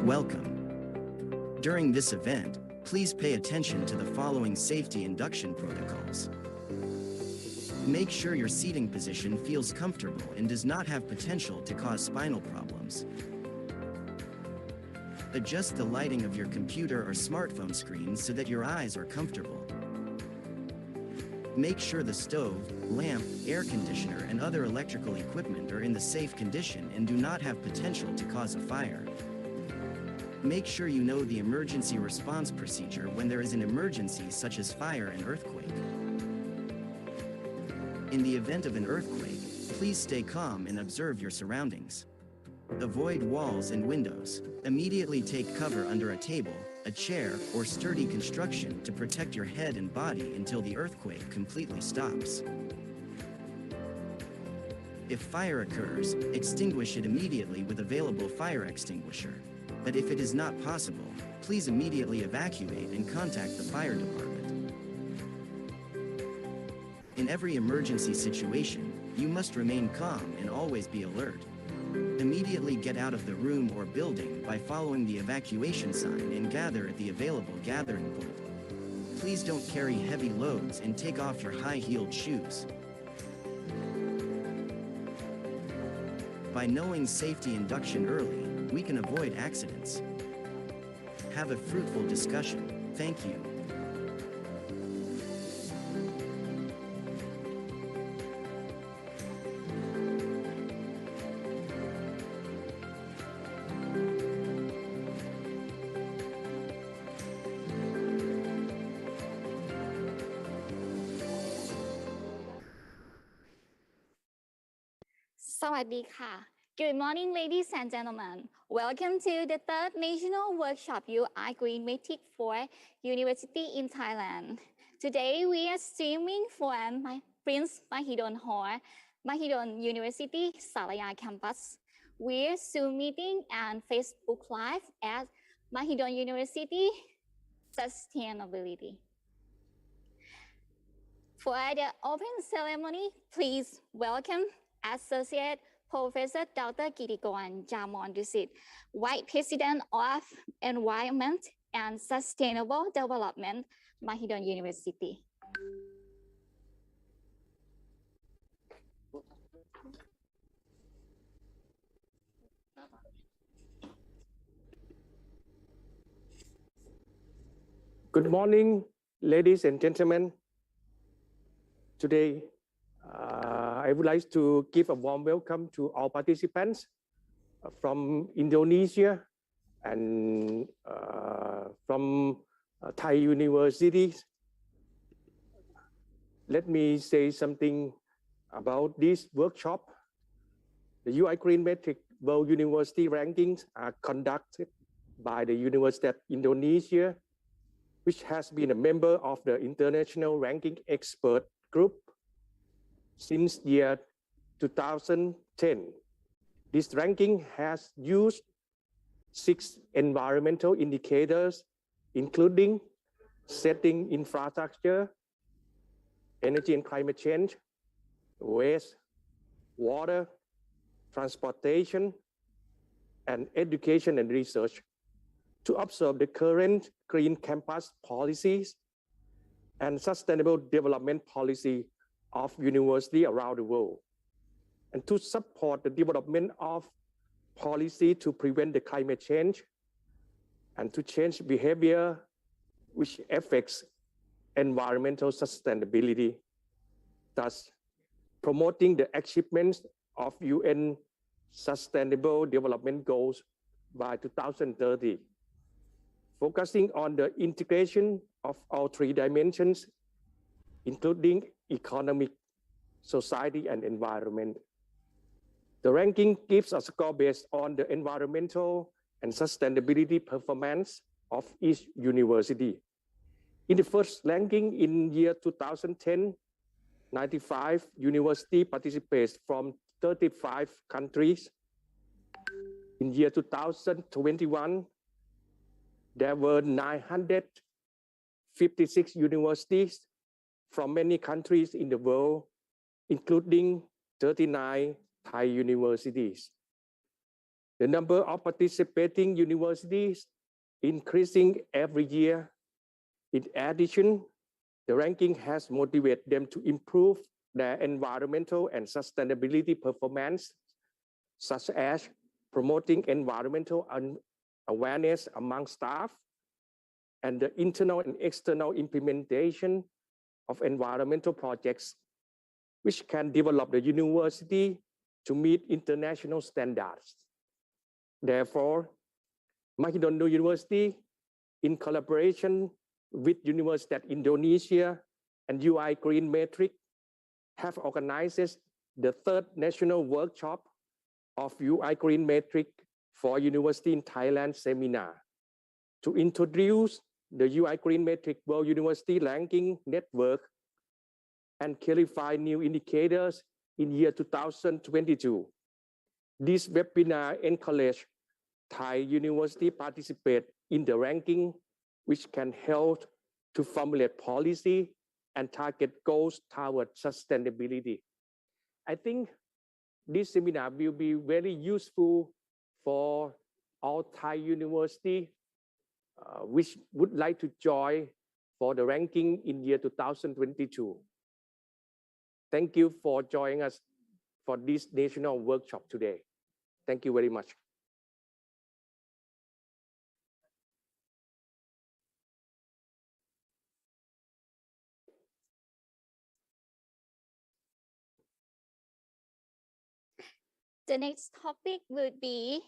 Welcome. During this event, please pay attention to the following safety induction protocols. Make sure your seating position feels comfortable and does not have potential to cause spinal problems. Adjust the lighting of your computer or smartphone screen so that your eyes are comfortable. Make sure the stove, lamp, air conditioner, and other electrical equipment are in the safe condition and do not have potential to cause a fire. Make sure you know the emergency response procedure when there is an emergency such as fire and earthquake. In the event of an earthquake, please stay calm and observe your surroundings. Avoid walls and windows. Immediately take cover under a table, a chair, or sturdy construction to protect your head and body until the earthquake completely stops. If fire occurs, extinguish it immediately with available fire extinguisher. But if it is not possible, please immediately evacuate and contact the fire department. In every emergency situation, you must remain calm and always be alert. Immediately get out of the room or building by following the evacuation sign and gather at the available gathering point. Please don't carry heavy loads and take off your high-heeled shoes. By knowing safety induction early, we can avoid accidents. Have a fruitful discussion. Thank you. Good morning, ladies and gentlemen. Welcome to the third national workshop UI Greenmetric for University in Thailand. Today, we are streaming from Prince Mahidol Hall, Mahidol University, Salaya campus. We're Zoom meeting and Facebook Live at Mahidol University Sustainability. For the open ceremony, please welcome Associate Professor Dr. Kitikorn Jamon Dusit, Vice President of Environment and Sustainable Development, Mahidol University. Good morning, ladies and gentlemen. Today, I would like to give a warm welcome to all participants from Indonesia and from Thai universities. Let me say something about this workshop. The UI Greenmetric World University Rankings are conducted by the University of Indonesia, which has been a member of the International Ranking Expert Group since year 2010. This ranking has used 6 environmental indicators, including setting infrastructure, energy and climate change, waste, water, transportation, and education and research, to observe the current green campus policies and sustainable development policy of universities around the world, and to support the development of policy to prevent the climate change and to change behavior which affects environmental sustainability, thus promoting the achievements of UN Sustainable Development Goals by 2030, focusing on the integration of all 3 dimensions, including economic, society, and environment. The ranking gives a score based on the environmental and sustainability performance of each university. In the first ranking in year 2010, 95 universities participated from 35 countries. In year 2021, there were 956 universities from many countries in the world, including 39 Thai universities. The number of participating universities increasing every year. In addition, the ranking has motivated them to improve their environmental and sustainability performance, such as promoting environmental awareness among staff and the internal and external implementation of environmental projects, which can develop the university to meet international standards. Therefore, Mahidondo University, in collaboration with University Indonesia and UI Greenmetric, have organized the third national workshop of UI Greenmetric for University in Thailand seminar to introduce the UI Greenmetric World University Ranking Network and clarify new indicators in year 2022. This webinar encouraged Thai university participate in the ranking, which can help to formulate policy and target goals toward sustainability. I think this seminar will be very useful for all Thai university which would like to join for the ranking in year 2022. Thank you for joining us for this national workshop today. Thank you very much. The next topic would be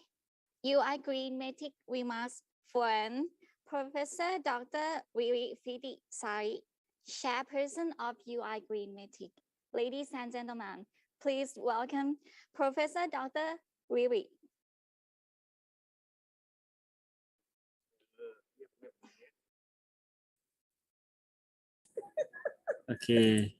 UI Greenmetric remarks from Professor Dr. Riri Fiti Sari, Chairperson of UI Greenmetric. Ladies and gentlemen, please welcome Professor Dr. Riri. Okay.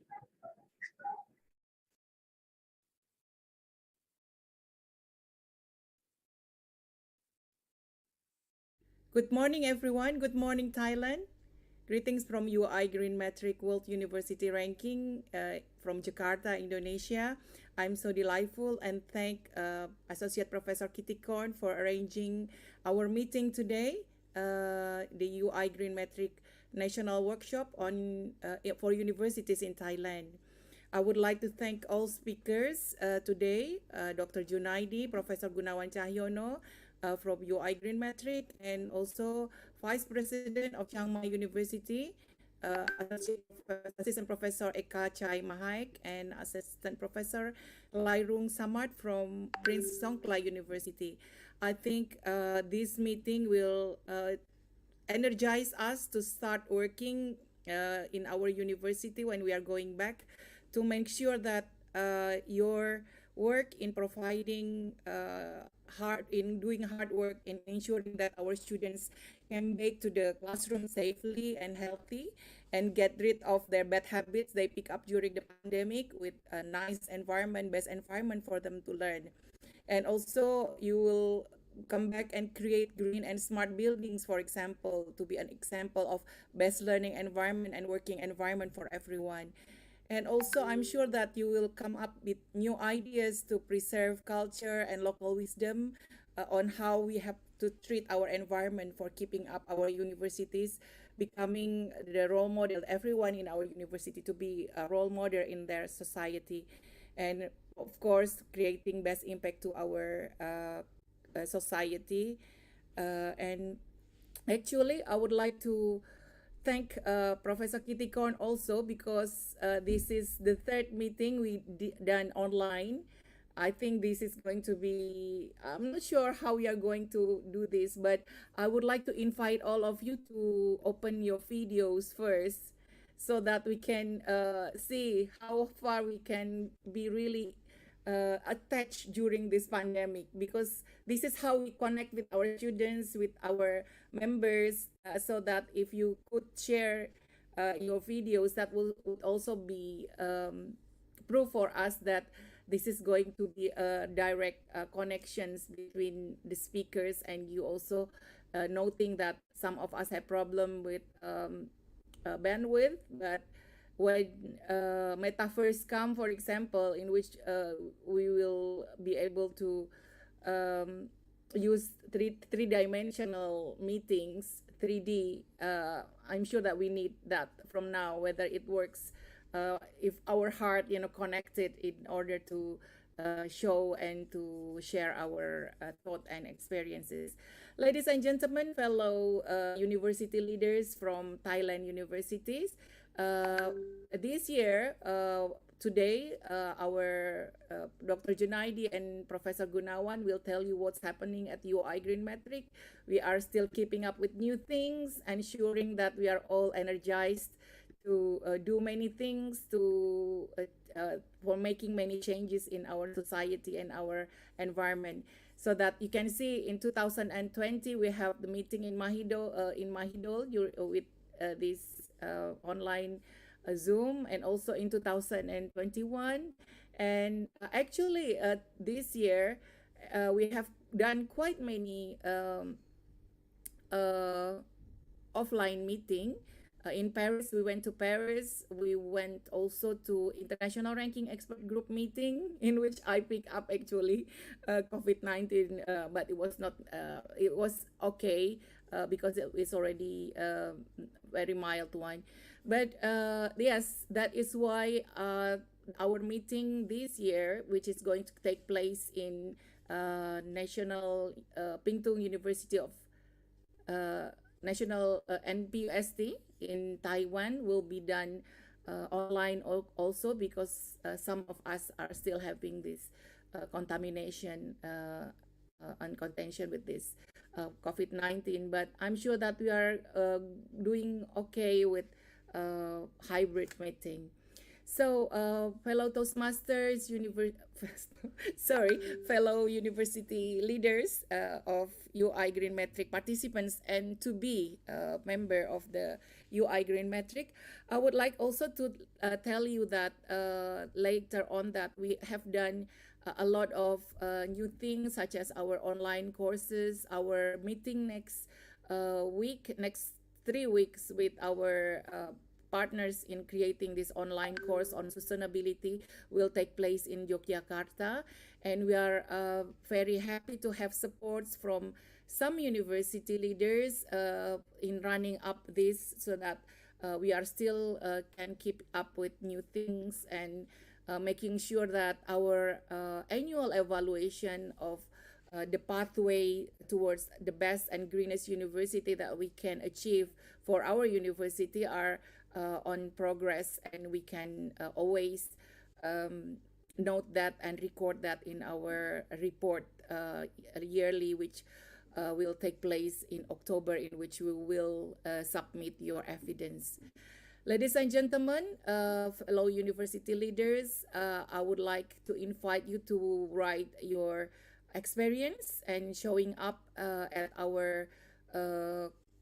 Good morning, everyone. Good morning, Thailand. Greetings from UI Greenmetric World University Ranking from Jakarta, Indonesia. I'm so delightful and thank Associate Professor Kittikon for arranging our meeting today, the UI Greenmetric National Workshop for universities in Thailand. I would like to thank all speakers today, Dr. Junaidi, Professor Gunawan Cahyono, from UI Greenmetric, and also Vice President of Chiang Mai University, Assistant Professor Eka Chai Mahaik, and Assistant Professor Lairung Samad from Prince Songkla University. I think this meeting will energize us to start working in our university when we are going back, to make sure that your work in providing doing hard work in ensuring that our students can make to the classroom safely and healthy and get rid of their bad habits they pick up during the pandemic with a nice environment, best environment for them to learn. And also you will come back and create green and smart buildings, for example, to be an example of best learning environment and working environment for everyone. And also, I'm sure that you will come up with new ideas to preserve culture and local wisdom on how we have to treat our environment for keeping up our universities, becoming the role model, everyone in our university to be a role model in their society. And of course, creating best impact to our society. And actually, I would like to thank Professor Kittikon also, because this is the third meeting we done online. I think this is going to be, I'm not sure how we are going to do this, but I would like to invite all of you to open your videos first so that we can see how far we can be really attached during this pandemic, because this is how we connect with our students, with our members, so that if you could share your videos, that would also be proof for us that this is going to be direct connections between the speakers and you, also noting that some of us have problem with bandwidth, but when metaverse come, for example, in which we will be able to use three-dimensional meetings, 3D. I'm sure that we need that from now, whether it works, if our heart, connected in order to show and to share our thought and experiences. Ladies and gentlemen, fellow university leaders from Thailand universities, this year, today, our Dr. Junaidi and Professor Gunawan will tell you what's happening at UI Greenmetric. We are still keeping up with new things, ensuring that we are all energized to do many things, for making many changes in our society and our environment. So that you can see in 2020 we have the meeting in Mahidol with this online Zoom, and also in 2021. And actually this year we have done quite many offline meeting. In Paris, we went to Paris. We went also to International Ranking Expert Group meeting, in which I picked up actually COVID-19, but it was not. It was okay because it's already very mild one. But yes, that is why our meeting this year, which is going to take place in National Pingtung University of National NPUST in Taiwan, will be done online also, because some of us are still having this contamination and contention with this COVID-19. But I'm sure that we are doing okay with hybrid meeting. So, fellow Toastmasters, fellow university leaders of UI Greenmetric participants, and to be a member of the UI Greenmetric, I would like also to tell you that later on that we have done a lot of new things, such as our online courses, our meeting next next 3 weeks with our partners in creating this online course on sustainability will take place in Yogyakarta. And we are very happy to have supports from some university leaders in running up this, so that we are still can keep up with new things, and making sure that our annual evaluation of the pathway towards the best and greenest university that we can achieve for our university are on progress, and we can always note that and record that in our report yearly, which will take place in October, in which we will submit your evidence. Ladies and gentlemen, fellow university leaders, I would like to invite you to write your experience and showing up at our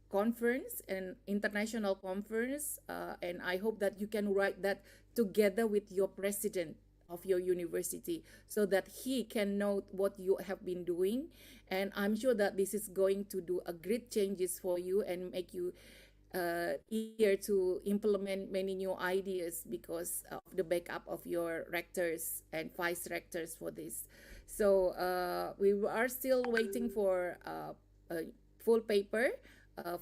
conference, an international conference, and I hope that you can write that together with your president of your university, so that he can note what you have been doing. And I'm sure that this is going to do a great changes for you and make you eager to implement many new ideas, because of the backup of your rectors and vice rectors for this. So we are still waiting for a full paper,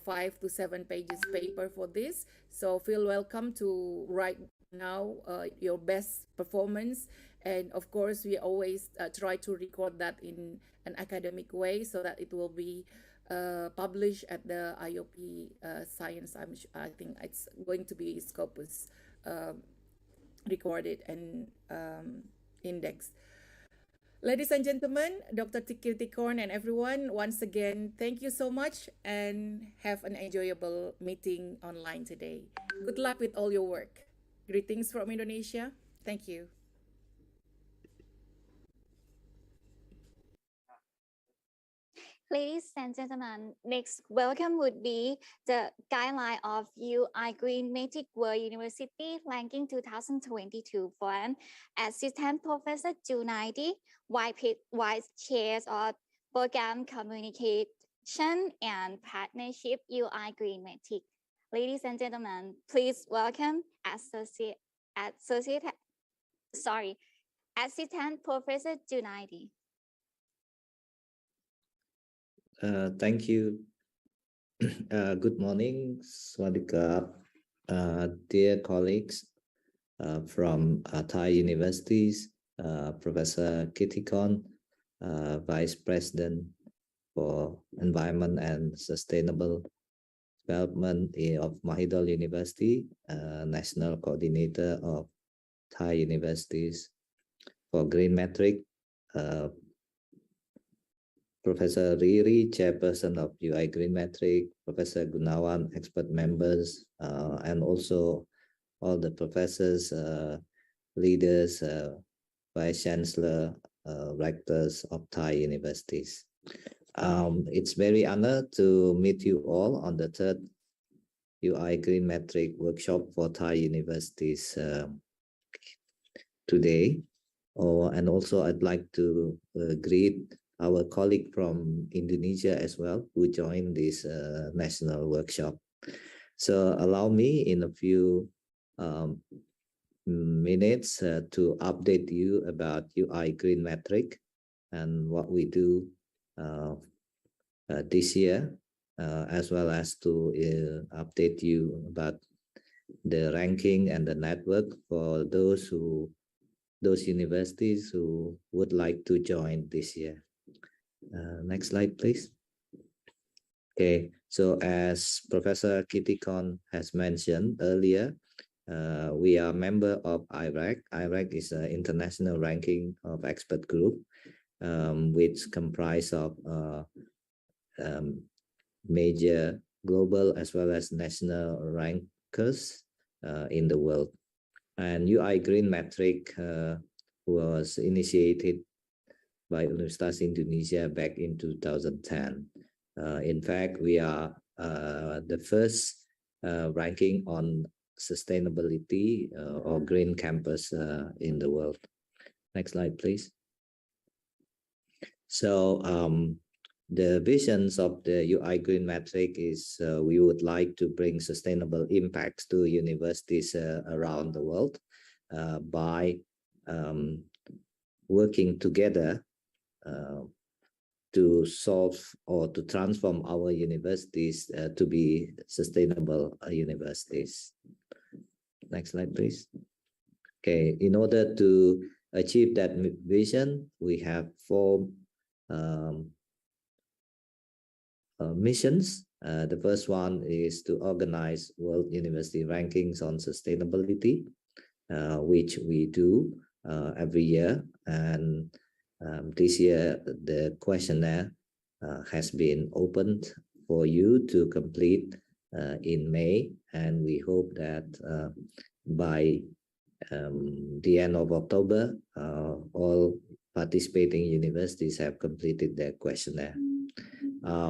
5 to 7 pages paper for this. So feel welcome to write now your best performance. And of course, we always try to record that in an academic way, so that it will be published at the IOP Science. I think it's going to be Scopus recorded and indexed. Ladies and gentlemen, Dr. Kirtikorn and everyone, once again, thank you so much, and have an enjoyable meeting online today. Good luck with all your work. Greetings from Indonesia. Thank you. Ladies and gentlemen, next welcome would be the guideline of UI Greenmetric World University Ranking 2022 for an Assistant Professor Junaidi, Vice Chair of Program Communication and Partnership UI Greenmetric. Ladies and gentlemen, please welcome Assistant Professor Junaidi. Thank you. Good morning, Swadika, dear colleagues from Thai universities, Professor Kittikon, Vice President for Environment and Sustainable Development of Mahidol University, National Coordinator of Thai Universities for Greenmetric, Professor Riri, Chairperson of UI Greenmetric, Professor Gunawan, expert members, and also all the professors, leaders, Vice Chancellor, rectors of Thai universities. It's very honored to meet you all on the third UI Greenmetric workshop for Thai universities today. And also I'd like to greet our colleague from Indonesia as well, who joined this national workshop. So allow me in a few minutes to update you about UI Greenmetric and what we do this year, as well as to update you about the ranking and the network for those universities who would like to join this year. Next slide, please. Okay, so as Professor Kittikon has mentioned earlier, we are a member of IRAC. IRAC is an international ranking of expert group, which comprise of major global as well as national rankers in the world. And UI Greenmetric was initiated by Universitas Indonesia back in 2010. In fact, we are the first ranking on sustainability or green campus in the world. Next slide, please. So the visions of the UI Greenmetric is we would like to bring sustainable impacts to universities around the world by working together to solve or to transform our universities to be sustainable universities. Next slide, please. Okay, in order to achieve that vision, we have four missions. The first one is to organize World University Rankings on Sustainability, which we do every year. And this year, the questionnaire has been opened for you to complete in May. And we hope that by the end of October, all participating universities have completed their questionnaire.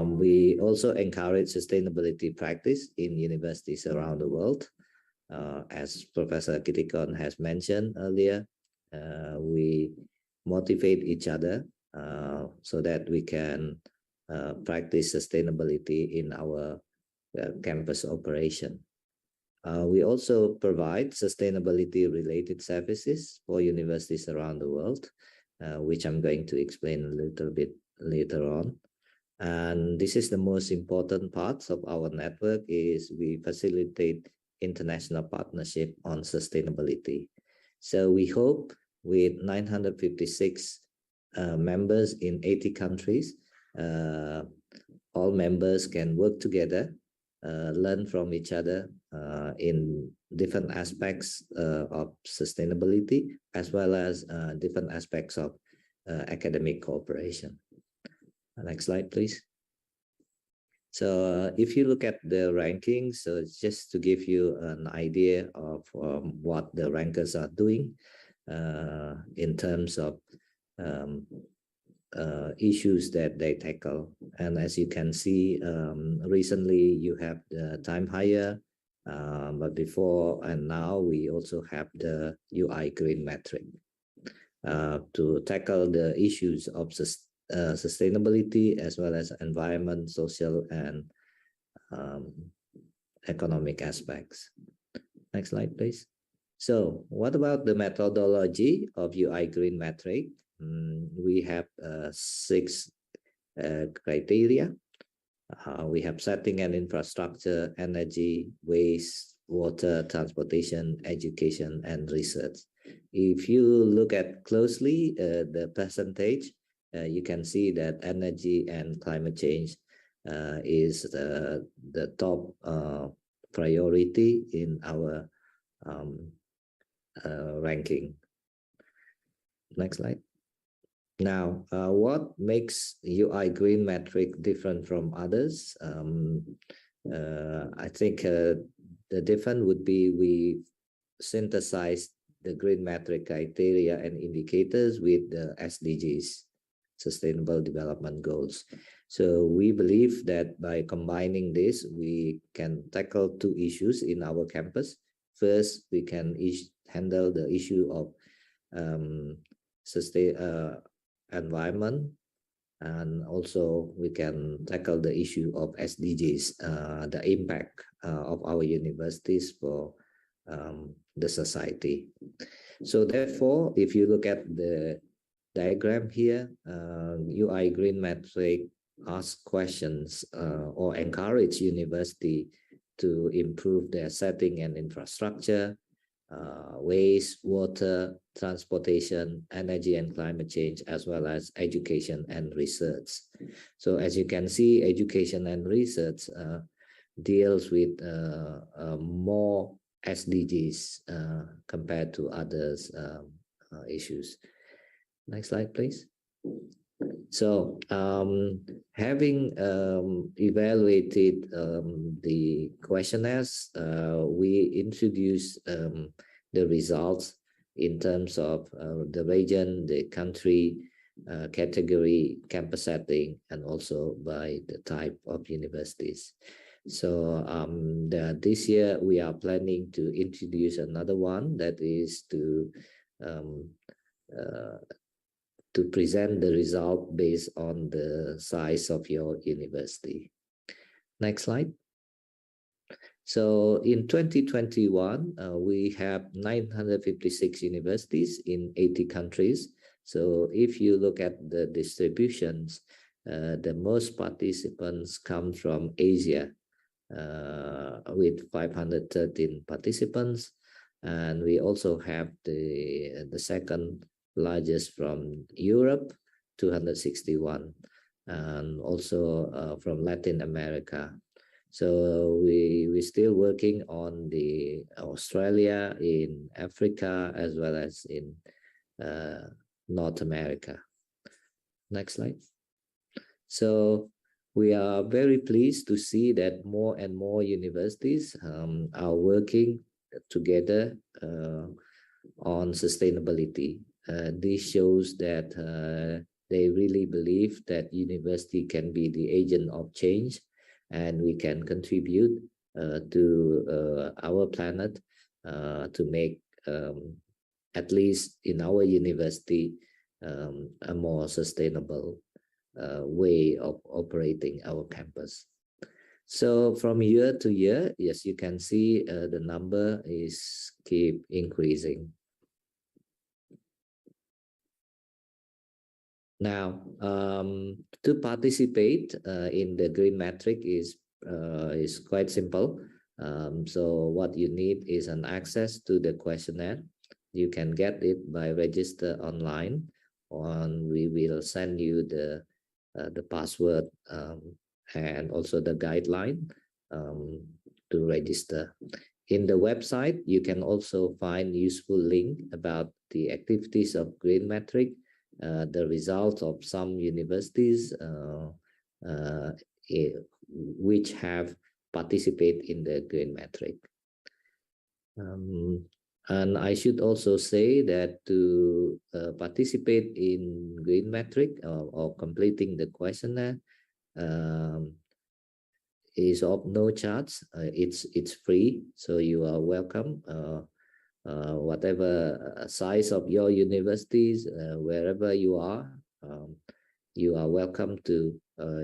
We also encourage sustainability practice in universities around the world. As Professor Kittikon has mentioned earlier, we motivate each other so that we can practice sustainability in our campus operation. We also provide sustainability related services for universities around the world, which I'm going to explain a little bit later on. And this is the most important part of our network is we facilitate international partnership on sustainability. So we hope with 956 members in 80 countries, all members can work together, learn from each other in different aspects of sustainability, as well as different aspects of academic cooperation. Next slide, please. So if you look at the rankings, so it's just to give you an idea of what the rankers are doing in terms of issues that they tackle. And as you can see, recently you have the time hire, but before and now we also have the UI Greenmetric to tackle the issues of sustainability as well as environment, social, and economic aspects. Next slide, please. So what about the methodology of UI Greenmetric? We have 6 criteria. We have setting and infrastructure, energy, waste, water, transportation, education, and research. If you look at closely the percentage, you can see that energy and climate change is the top priority in our ranking. Next slide. Now, what makes UI Greenmetric different from others? I think the difference would be we synthesized the Greenmetric criteria and indicators with the SDGs, Sustainable Development Goals. So we believe that by combining this, we can tackle two issues in our campus. First, we can handle the issue of environment, and also we can tackle the issue of SDGs, the impact of our universities for the society. So therefore, if you look at the diagram here, UI Greenmetric asks questions or encourage university to improve their setting and infrastructure, waste, water, transportation, energy and climate change, as well as education and research. So as you can see, education and research deals with more SDGs compared to others issues. Next slide, please. So having evaluated the questionnaires, we introduced the results in terms of the region, the country, category, campus setting, and also by the type of universities. So this year we are planning to introduce another one, that is to present the result based on the size of your university. Next slide. So in 2021, we have 956 universities in 80 countries. So if you look at the distributions, the most participants come from Asia with 513 participants. And we also have the second largest from Europe, 261, and also from Latin America. So we're still working on the Australia, in Africa, as well as in North America. Next slide. So we are very pleased to see that more and more universities are working together on sustainability. This shows that they really believe that university can be the agent of change, and we can contribute to our planet to make, at least in our university, a more sustainable way of operating our campus. So from year to year, yes, you can see the number is keep increasing. Now, to participate in the Greenmetric is quite simple. So what you need is an access to the questionnaire. You can get it by register online, and we will send you the password and also the guideline to register. In the website, you can also find useful link about the activities of Greenmetric, the results of some universities which have participated in the Greenmetric. And I should also say that to participate in Greenmetric or completing the questionnaire is of no charge. It's free, so you are welcome. Whatever size of your universities, wherever you are welcome to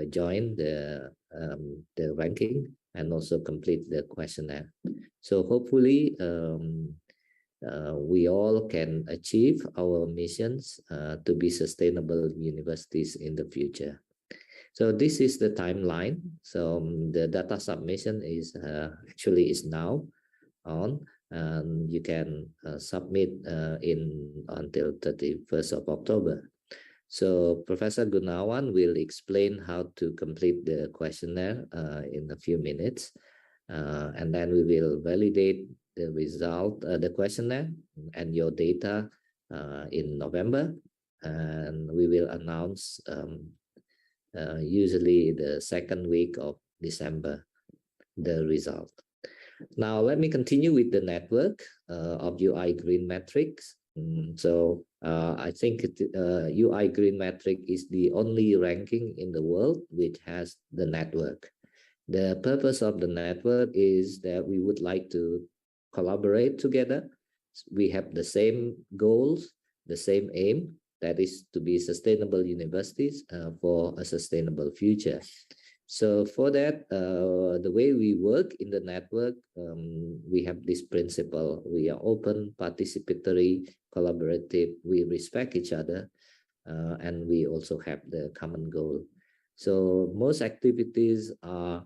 join the ranking and also complete the questionnaire. So hopefully we all can achieve our missions to be sustainable universities in the future. So this is the timeline. So the data submission is actually is now on, and you can submit until 31st of October. So Professor Gunawan will explain how to complete the questionnaire in a few minutes, and then we will validate the result, the questionnaire and your data in November, and we will announce usually the second week of December the result. Now let me continue with the network of UI Greenmetric. So I think UI Greenmetric is the only ranking in the world which has the network. The purpose of the network is that we would like to collaborate together. We have the same goals, the same aim, that is to be sustainable universities for a sustainable future. So for that, the way we work in the network, we have this principle. We are open, participatory, collaborative. We respect each other, and we also have the common goal. So most activities are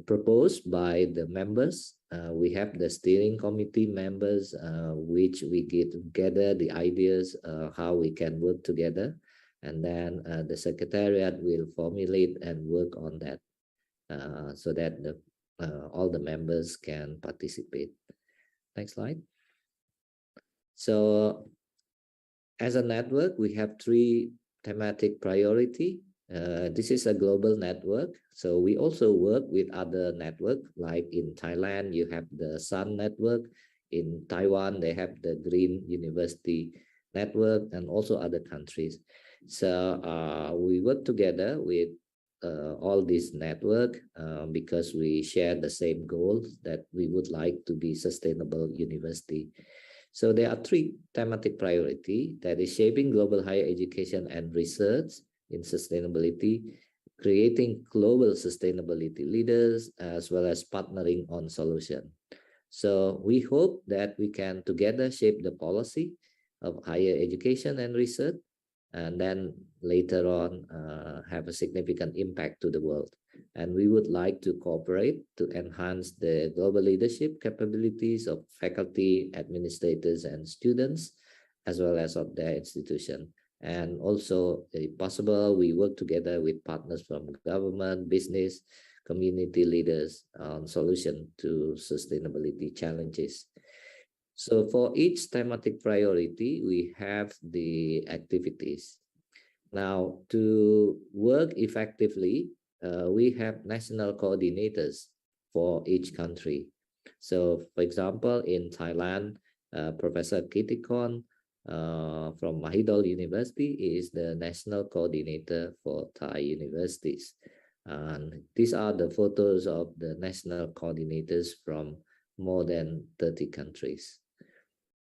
proposed by the members. We have the steering committee members, which we get together the ideas how we can work together. And then the secretariat will formulate and work on that so that all the members can participate. Next slide. So as a network, we have 3 thematic priority. This is a global network. So we also work with other network, like in Thailand, you have the Sun Network. In Taiwan, they have the Green University Network, and also other countries. So we work together with all this network because we share the same goals, that we would like to be sustainable university. So there are 3 thematic priority, that is shaping global higher education and research in sustainability, creating global sustainability leaders, as well as partnering on solution. So we hope that we can together shape the policy of higher education and research, and then later on have a significant impact to the world. And we would like to cooperate to enhance the global leadership capabilities of faculty, administrators, and students, as well as of their institution. And also, if possible, we work together with partners from government, business, community leaders on solution to sustainability challenges. So for each thematic priority, we have the activities. Now, to work effectively, we have national coordinators for each country. So, for example, in Thailand, Professor Kittikon from Mahidol University is the national coordinator for Thai universities. And these are the photos of the national coordinators from more than 30 countries.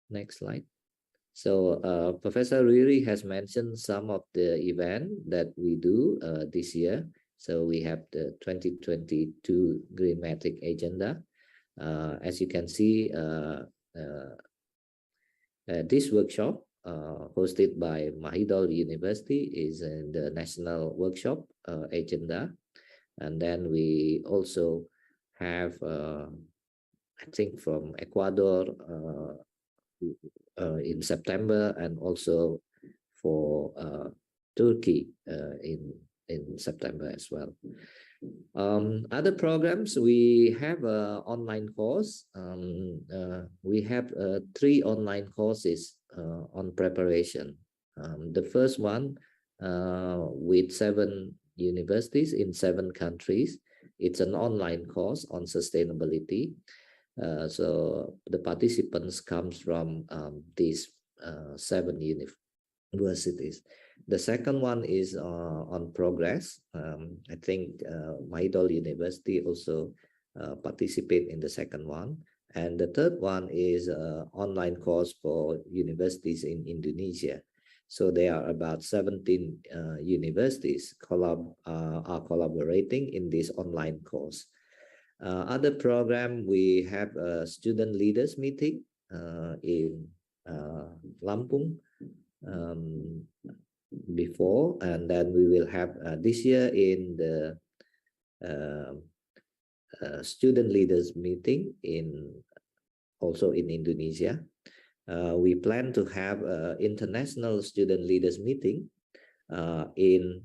Next slide. So Professor Riri has mentioned some of the events that we do this year. So we have the 2022 Greenmetric agenda. As you can see, this workshop hosted by Mahidol University is in the national workshop agenda. And then we also have, I think from Ecuador in September, and also for Turkey in September as well. Other programs, we have an online course. We have 3 online courses on preparation. The first one with 7 universities in 7 countries. It's an online course on sustainability. So the participants comes from these 7 universities. The second one is on progress. I think Mahidol University also participate in the second one. And the third one is online course for universities in Indonesia. So there are about 17 universities are collaborating in this online course. Other program, we have a student leaders meeting in Lampung. before, and then we will have this year in the student leaders meeting also in Indonesia. We plan to have an international student leaders meeting in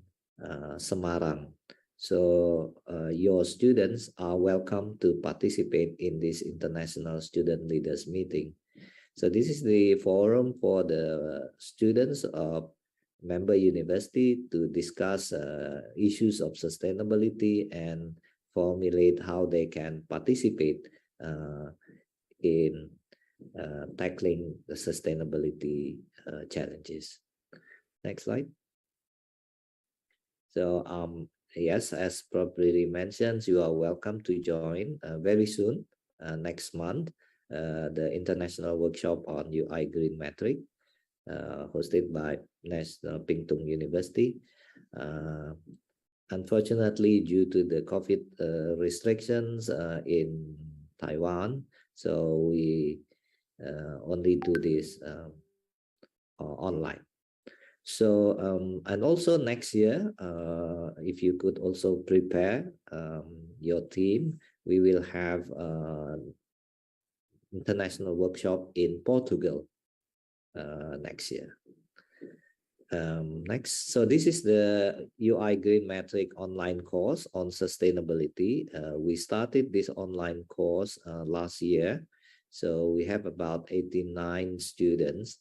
Semarang. So your students are welcome to participate in this international student leaders meeting. So this is the forum for the students of member university to discuss issues of sustainability and formulate how they can participate in tackling the sustainability challenges. Next slide. So yes, as properly mentioned, you are welcome to join very soon, next month, the international workshop on UI Greenmetric, hosted by National Ping Tung University. Unfortunately, due to the COVID restrictions in Taiwan, so we only do this online. So and also next year, if you could also prepare your team, we will have international workshop in Portugal next year. Next, so this is the UI Greenmetric online course on sustainability. We started this online course last year. So we have about 89 students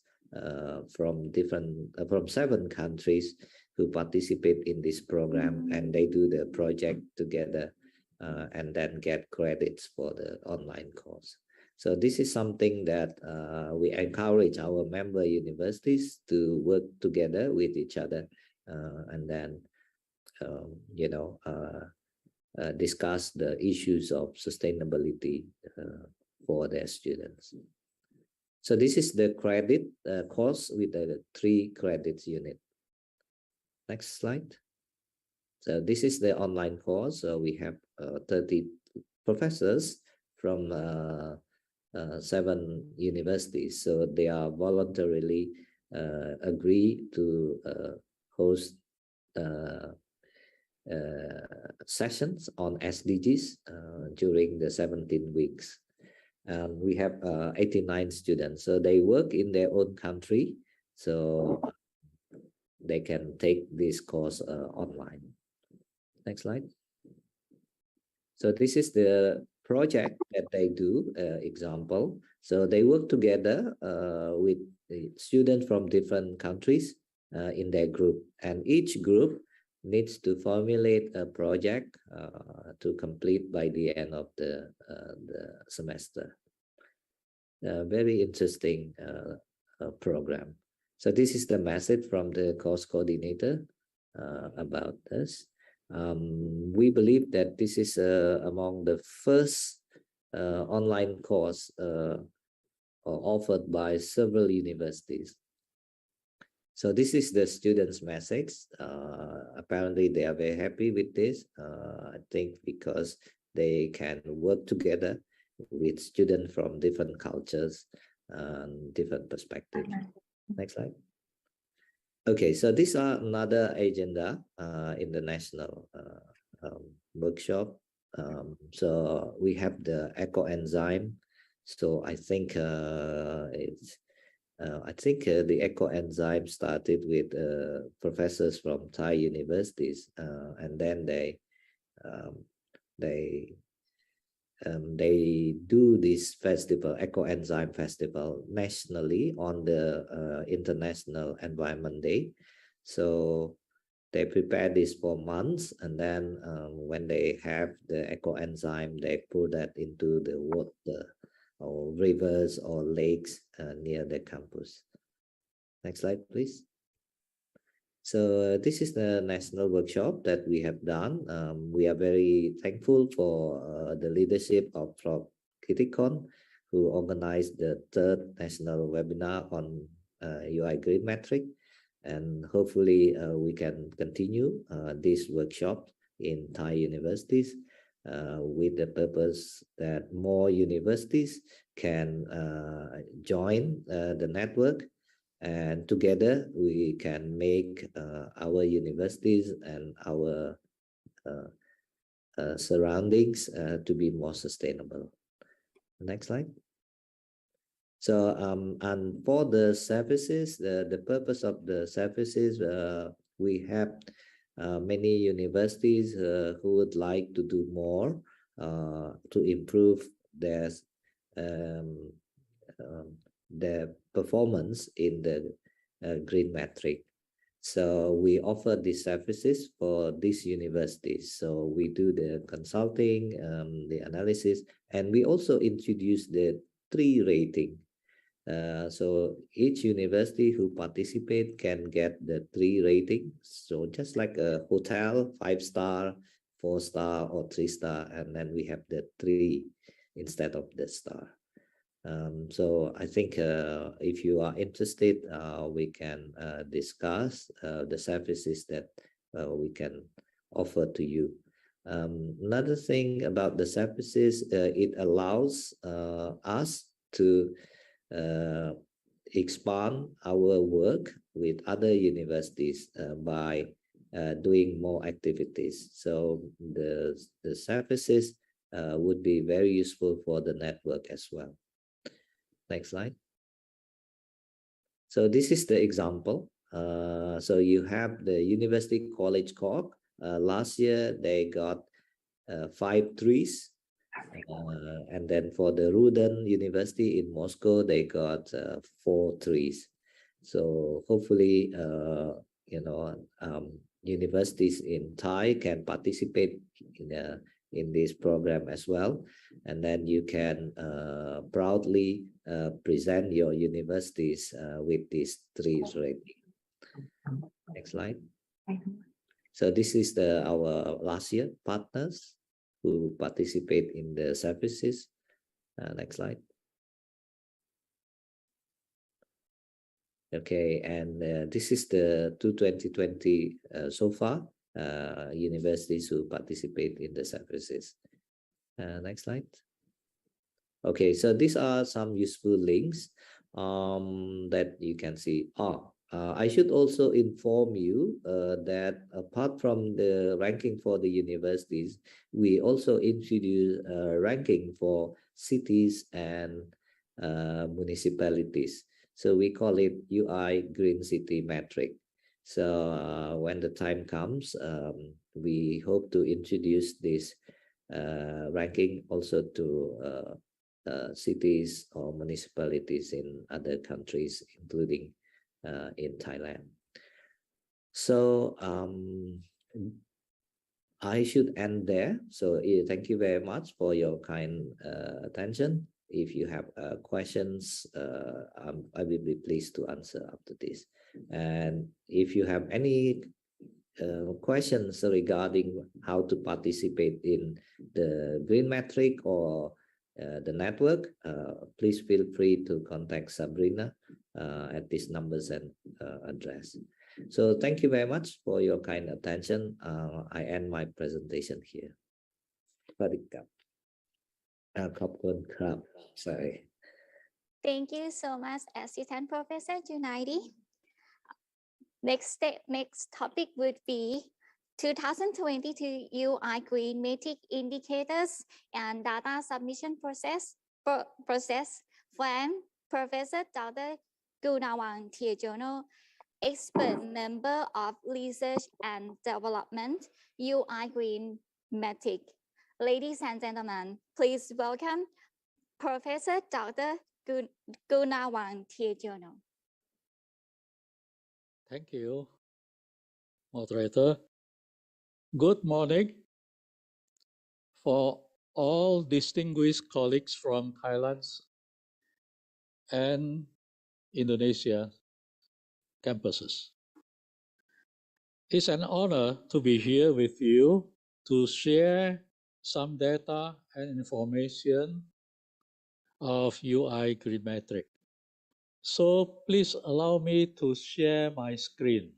from 7 countries who participate in this program, and they do the project together and then get credits for the online course. So this is something that we encourage our member universities to work together with each other and then discuss the issues of sustainability for their students. So this is the credit course with the 3 credits unit. Next slide. So this is the online course. So we have 30 professors from 7 universities. So they are voluntarily agree to host sessions on SDGs during the 17 weeks. We have 89 students, so they work in their own country, so they can take this course online. Next slide. So this is the project that they do, example. So they work together with the students from different countries in their group, and each group needs to formulate a project to complete by the end of the semester. Very interesting program. So this is the message from the course coordinator about this. We believe that this is among the first online course offered by several universities. So this is the students' message. Apparently, they are very happy with this. I think because they can work together with students from different cultures and different perspectives. Next slide. Okay, so these are another agenda in the national workshop. So we have the ecoenzyme. So I think the ecoenzyme started with professors from Thai universities, and then they do this festival, ecoenzyme festival, nationally on the International Environment Day. So they prepare this for months, and then when they have the ecoenzyme, they put that into the water or rivers or lakes near the campus. Next slide, please. So this is the national workshop that we have done. We are very thankful for the leadership of Prof. Kitikon, who organized the 3rd national webinar on UI Greenmetric. And hopefully we can continue this workshop in Thai universities with the purpose that more universities can join the network And together we can make our universities and our surroundings to be more sustainable. Next slide. So, and for the services, the purpose of the services, we have many universities who would like to do more to improve their performance in the Greenmetric. So we offer these services for these universities. So we do the consulting, the analysis, and we also introduce the 3 rating. So each university who participate can get the 3 rating. So just like a hotel, 5-star, 4-star, or 3-star, and then we have the 3 instead of the star. So I think if you are interested, we can discuss the services that we can offer to you. Another thing about the services, it allows us to expand our work with other universities by doing more activities. So the services would be very useful for the network as well. Next slide. So this is the example. So you have the University College Cork. Last year they got 5 trees. And then for the Ruden University in Moscow, they got 4 trees. So hopefully, universities in Thai can participate in this program as well. And then you can proudly present your universities with these 3 rating. Next slide. So this is our last year partners who participate in the services. Next slide. Okay, and this is the 2020 so far universities who participate in the services. Next slide. Okay, so these are some useful links that you can see. I should also inform you that apart from the ranking for the universities, we also introduce ranking for cities and municipalities. So we call it UI Green City Metric. So when the time comes, we hope to introduce this ranking also to cities or municipalities in other countries, including in Thailand. So I should end there. So thank you very much for your kind attention. If you have questions, I will be pleased to answer after this. And if you have any questions regarding how to participate in the Greenmetric or the network, please feel free to contact Sabrina at these numbers and address. So thank you very much for your kind attention. I end my presentation here. Sorry. Thank you so much, Assistant Professor Junaidi. Next topic would be 2022 UI Greenmetric indicators and data submission process from Professor Dr. Gunawan Tiejono, expert member of research and development, UI Greenmetric. Ladies and gentlemen, please welcome Professor Dr. Gunawan Tiejono. Thank you, moderator. Good morning for all distinguished colleagues from Thailand and Indonesia campuses. It's an honor to be here with you to share some data and information of UI Greenmetric. So please allow me to share my screen.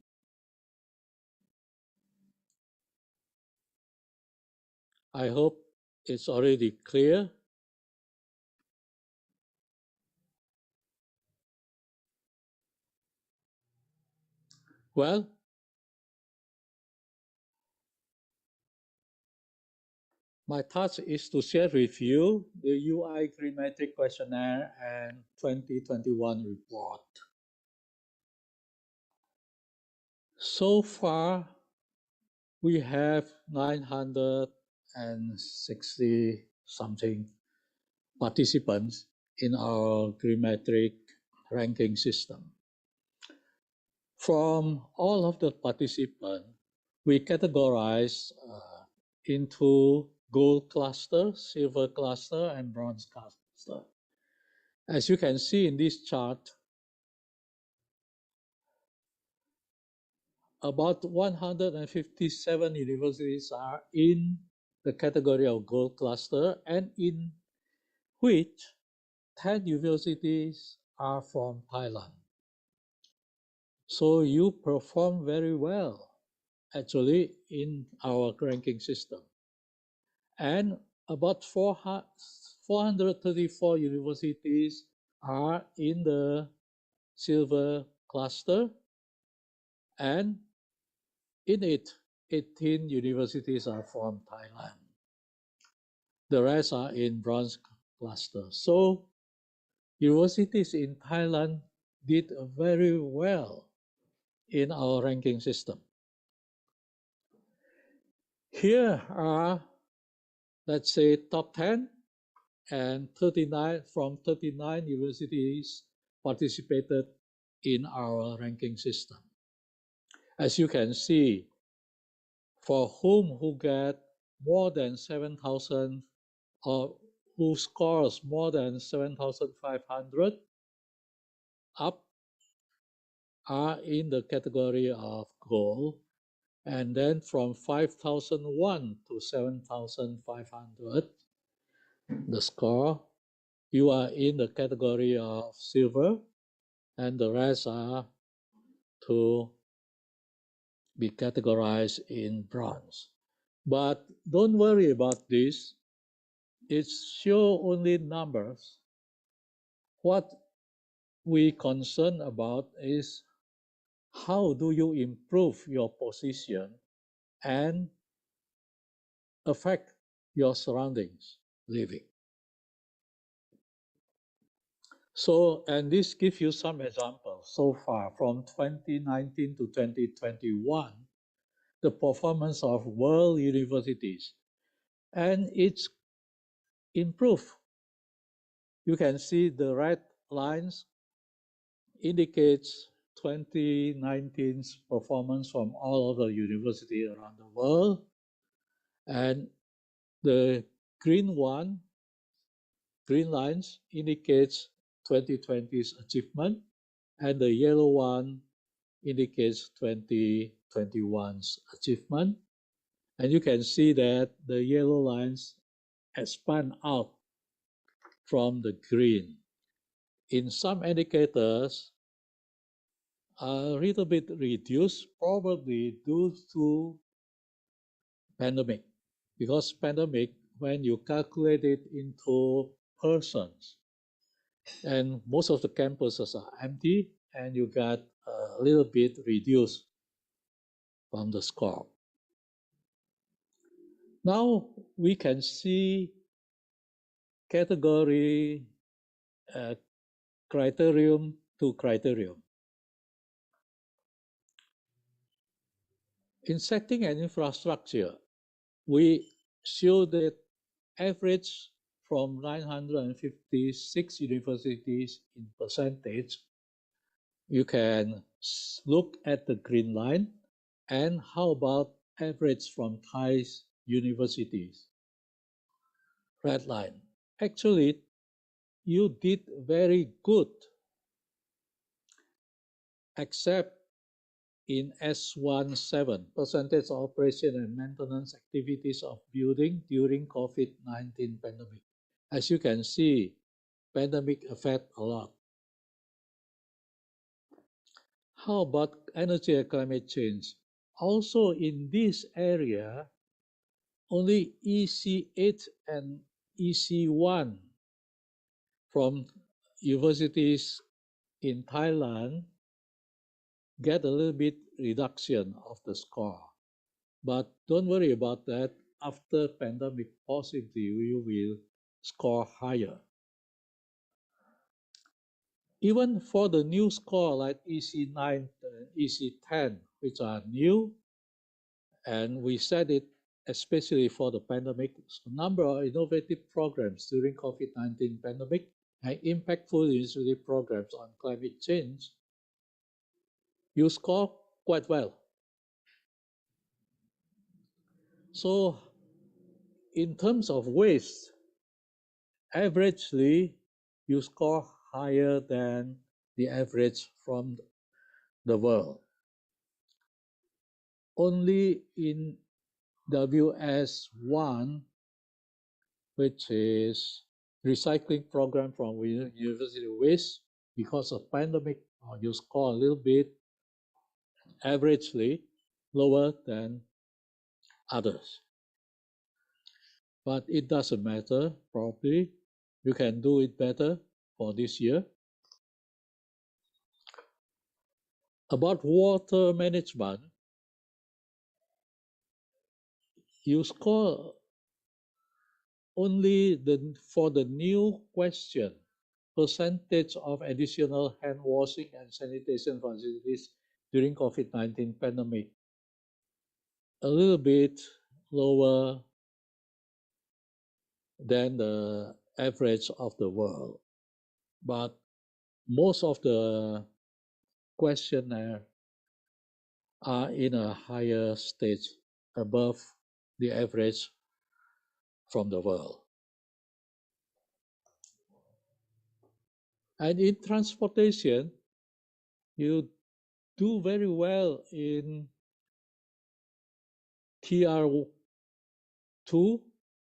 I hope it's already clear. Well, my task is to share with you the UI Greenmetric questionnaire and 2021 report. So far, we have 960 something participants in our Greenmetric ranking system. From all of the participants, we categorize into gold cluster, silver cluster, and bronze cluster. As you can see in this chart, about 157 universities are in the category of gold cluster, and in which 10 universities are from Thailand. So you perform very well, actually, in our ranking system. And about 434 universities are in the silver cluster, and in it, 18 universities are from Thailand. The rest are in bronze cluster. So universities in Thailand did very well in our ranking system. Here are, let's say, top 10 and 39 from 39 universities participated in our ranking system. As you can see, for who get more than 7,000 or who scores more than 7,500 up are in the category of gold, and then from 5,001 to 7,500, the score, you are in the category of silver, and the rest are to be categorized in bronze. But don't worry about this. It's sure only numbers. What we concern about is how do you improve your position and affect your surroundings living. So, and this gives you some examples so far from 2019 to 2021, the performance of world universities, and it's improved. You can see the red lines indicates 2019's performance from all of the universities around the world, and the green lines indicates 2020's achievement, and the yellow one indicates 2021's achievement. And you can see that the yellow lines expand out from the green. In some indicators, a little bit reduced, probably due to pandemic. Because pandemic, when you calculate it into persons, and most of the campuses are empty, and you got a little bit reduced from the score. Now we can see category criterion to criterion. In setting and infrastructure, we show that average from 956 universities in percentage. You can look at the green line, and how about average from Thai universities? Red line. Actually, you did very good, except in S17, percentage of operation and maintenance activities of building during COVID-19 pandemic. As you can see, pandemic affect a lot. How about energy and climate change? Also in this area, only EC8 and EC1 from universities in Thailand get a little bit reduction of the score. But don't worry about that. After pandemic, possibly we will score higher. Even for the new score like EC9 and EC10, which are new, and we set it especially for the pandemic, a number of innovative programs during COVID-19 pandemic and impactful university programs on climate change, you score quite well. So in terms of waste, averagely, you score higher than the average from the world. Only in WS1, which is recycling program from university waste, because of pandemic, you score a little bit averagely lower than others. But it doesn't matter, probably. You can do it better for this year. About water management, you score only for the new question, percentage of additional hand washing and sanitation facilities during COVID-19 pandemic, a little bit lower than the average of the world. But most of the questionnaire are in a higher stage above the average from the world. And in transportation, you do very well in TR2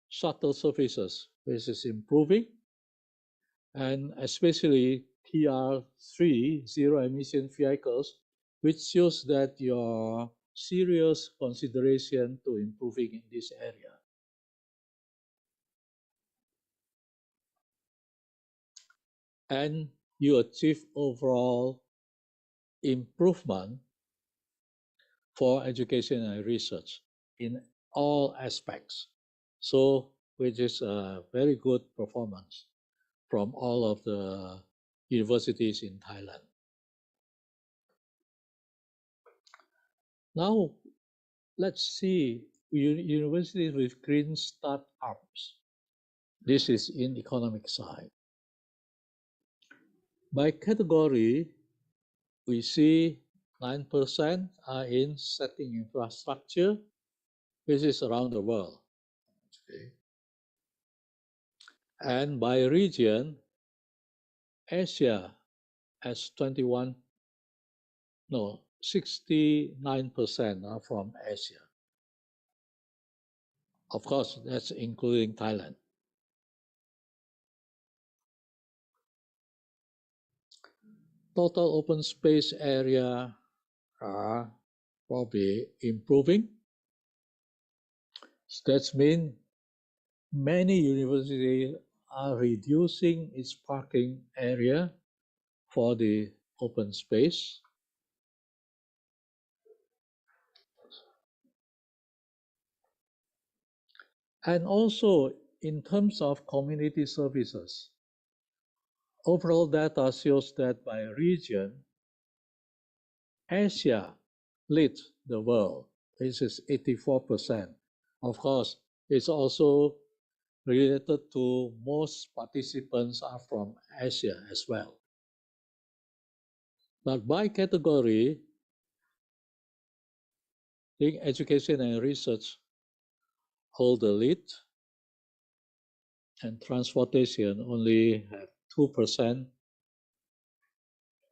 shuttle services, which is improving, and especially TR3 zero emission vehicles, which shows that your serious consideration to improving in this area. And you achieve overall improvement for education and research in all aspects. So, which is a very good performance from all of the universities in Thailand. Now, let's see universities with green startups. This is in economic side. By category, we see 9% are in setting infrastructure, which is around the world. Okay. And by region, Asia has 69% are from Asia. Of course, that's including Thailand. Total open space area are probably improving. That means many universities are reducing its parking area for the open space. And also in terms of community services, overall data shows that by region, Asia leads the world. This is 84%. Of course, it's also related to most participants are from Asia as well. But by category, I think education and research hold the lead, and transportation only have 2%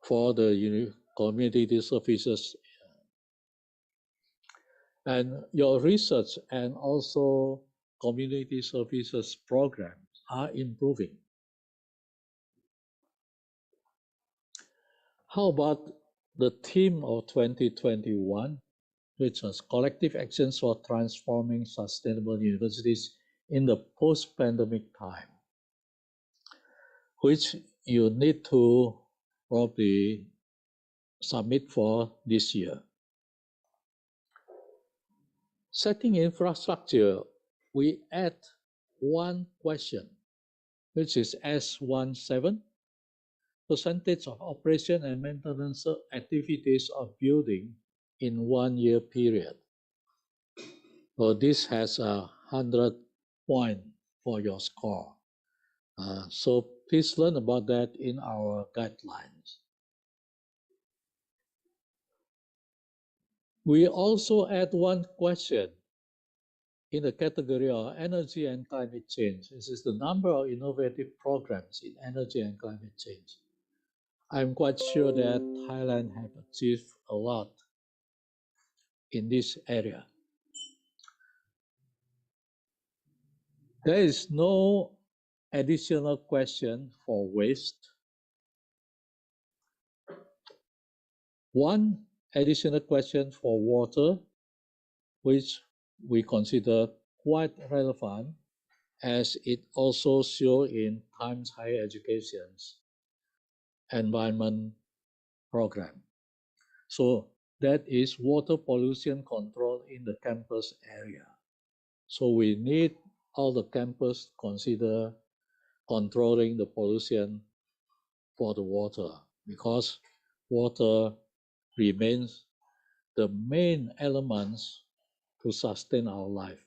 for the community services. And your research and also community services programs are improving. How about the theme of 2021, which was collective actions for transforming sustainable universities in the post-pandemic time, which you need to probably submit for this year. Setting infrastructure, we add one question, which is S17, percentage of operation and maintenance activities of building in 1 year period. So this has 100 point for your score. So please learn about that in our guidelines. We also add one question in the category of energy and climate change. This is the number of innovative programs in energy and climate change. I'm quite sure that Thailand has achieved a lot in this area. There is no additional question for waste. One additional question for water, which we consider quite relevant as it also shows in Times Higher Education's environment program. So that is water pollution control in the campus area. So we need all the campus consider controlling the pollution for the water, because water remains the main elements to sustain our life.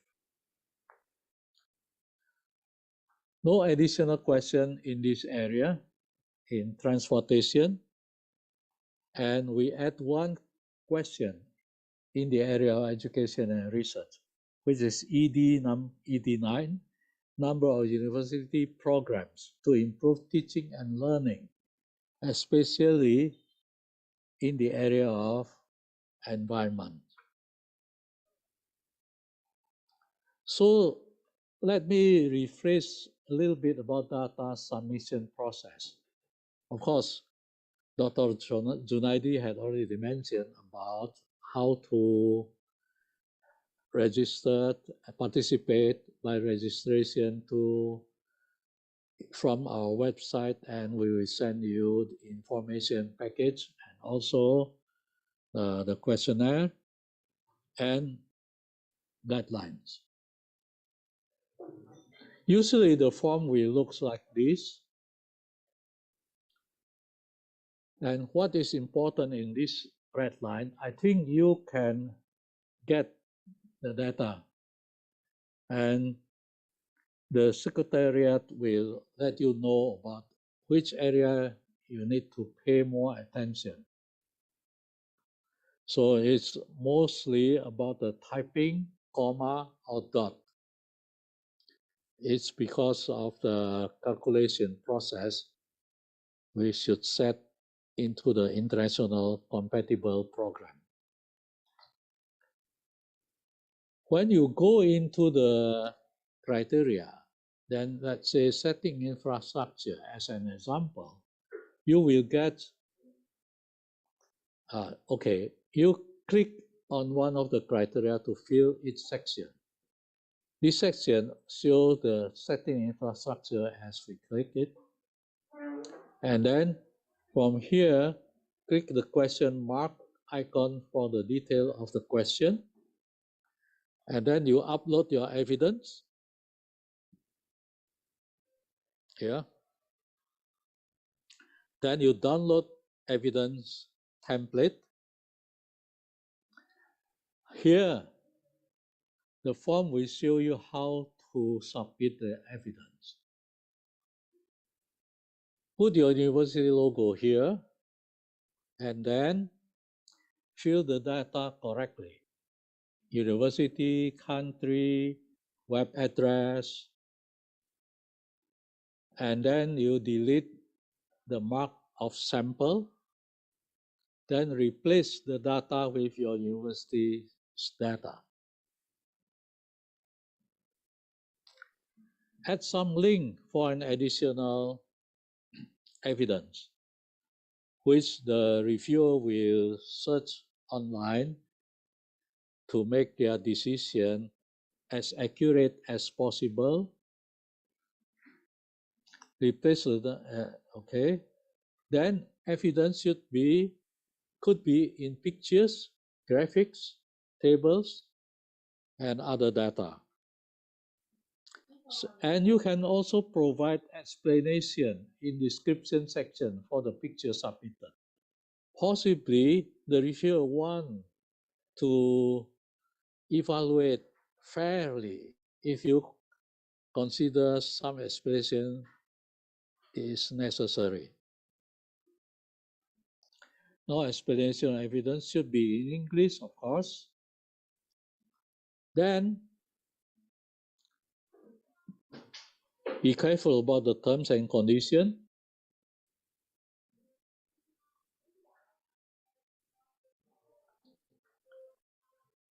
No additional question in this area in transportation. And we add one question in the area of education and research, which is ED9, number of university programs to improve teaching and learning, especially in the area of environment. So let me rephrase a little bit about data submission process. Of course, Dr. Junaidi had already mentioned about how to register, participate by registration from our website, and we will send you the information package and also the questionnaire and guidelines. Usually the form will look like this. And what is important in this red line, I think you can get the data, and the secretariat will let you know about which area you need to pay more attention. So it's mostly about the typing, comma, or dot. It's because of the calculation process we should set into the international compatible program. When you go into the criteria, then let's say setting infrastructure as an example, you will get, okay, you click on one of the criteria to fill each section. This section shows the setting infrastructure as we click it. And then from here, click the question mark icon for the detail of the question. And then you upload your evidence. Here. Then you download evidence template. Here, the form will show you how to submit the evidence. Put your university logo here, and then fill the data correctly. University, country, web address, and then you delete the mark of sample, then replace the data with your university's data. Add some link for an additional evidence, which the reviewer will search online to make their decision as accurate as possible. Replace the, okay. Then evidence should be could be in pictures, graphics, tables, and other data. And you can also provide explanation in description section for the picture submitted. Possibly the reviewer want to evaluate fairly if you consider some explanation is necessary. No explanation evidence should be in English, of course. Then be careful about the terms and conditions.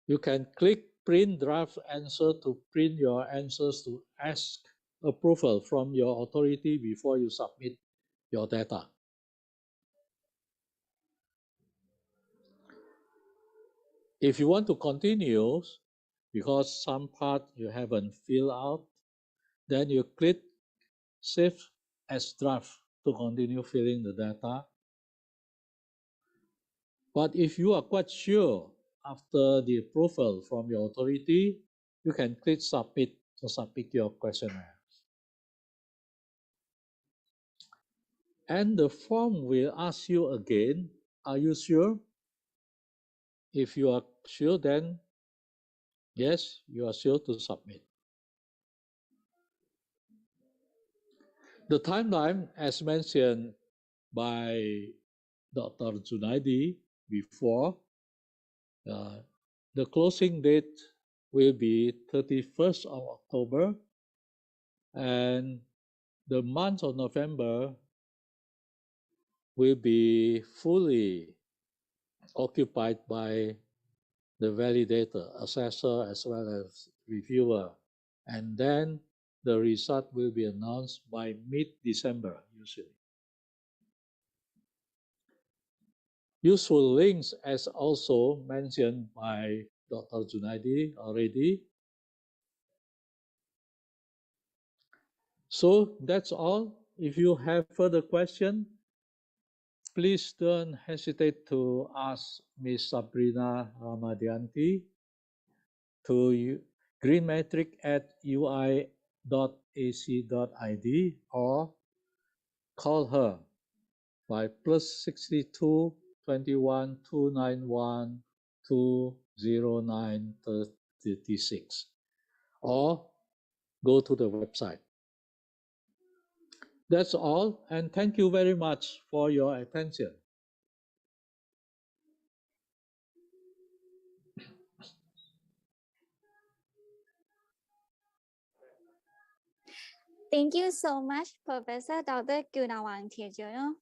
You can click print draft answer to print your answers to ask approval from your authority before you submit your data. If you want to continue, because some part you haven't filled out, then you click Save as Draft to continue filling the data. But if you are quite sure after the approval from your authority, you can click Submit to submit your questionnaire. And the form will ask you again, are you sure? If you are sure, then yes, you are sure to submit. The timeline, as mentioned by Dr. Junaidi before, the closing date will be 31st of October, and the month of November will be fully occupied by the validator, assessor, as well as reviewer. And then the result will be announced by mid-December, usually. Useful links, as also mentioned by Dr. Junaidi already. So that's all. If you have further questions, please don't hesitate to ask Ms. Sabrina Ramadianti to greenmetric@ui.ac.id or call her by +62 21 291 209 36 or go to the website. That's all, and thank you very much for your attention. Thank you so much, Professor Dr. Gunawang Tejono.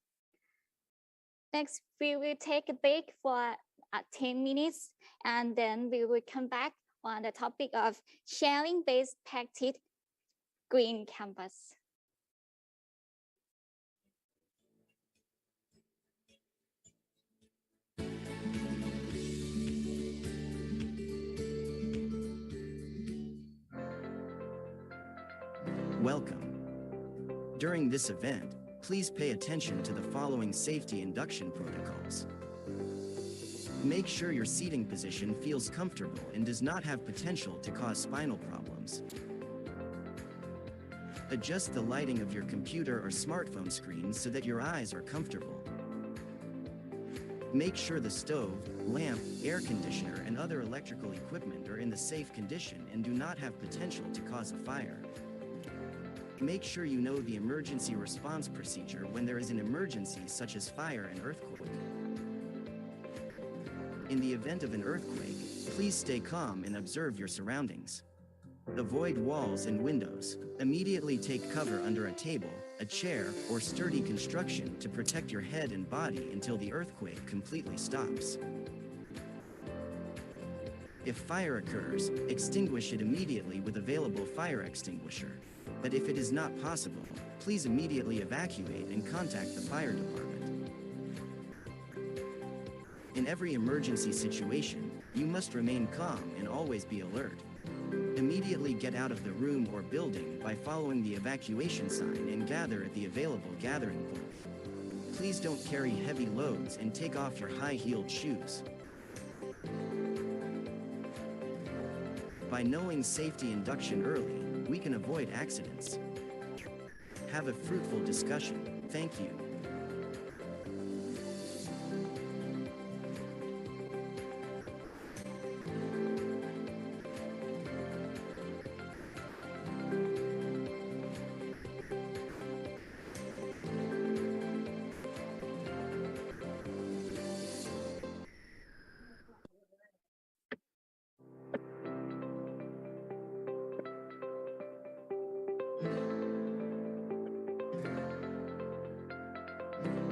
Next, we will take a break for 10 minutes, and then we will come back on the topic of sharing best practice green campus. Welcome. During this event, please pay attention to the following safety induction protocols. Make sure your seating position feels comfortable and does not have potential to cause spinal problems. Adjust the lighting of your computer or smartphone screen so that your eyes are comfortable. Make sure the stove, lamp, air conditioner, and other electrical equipment are in the safe condition and do not have potential to cause a fire. Make sure you know the emergency response procedure when there is an emergency such as fire and earthquake. In the event of an earthquake, please stay calm and observe your surroundings. Avoid walls and windows. Immediately take cover under a table, a chair, or sturdy construction to protect your head and body until the earthquake completely stops. If fire occurs, extinguish it immediately with available fire extinguisher. But if it is not possible, please immediately evacuate and contact the fire department. In every emergency situation, you must remain calm and always be alert. Immediately get out of the room or building by following the evacuation sign and gather at the available gathering point. Please don't carry heavy loads and take off your high-heeled shoes. By knowing safety induction early, we can avoid accidents. Have a fruitful discussion. Thank you.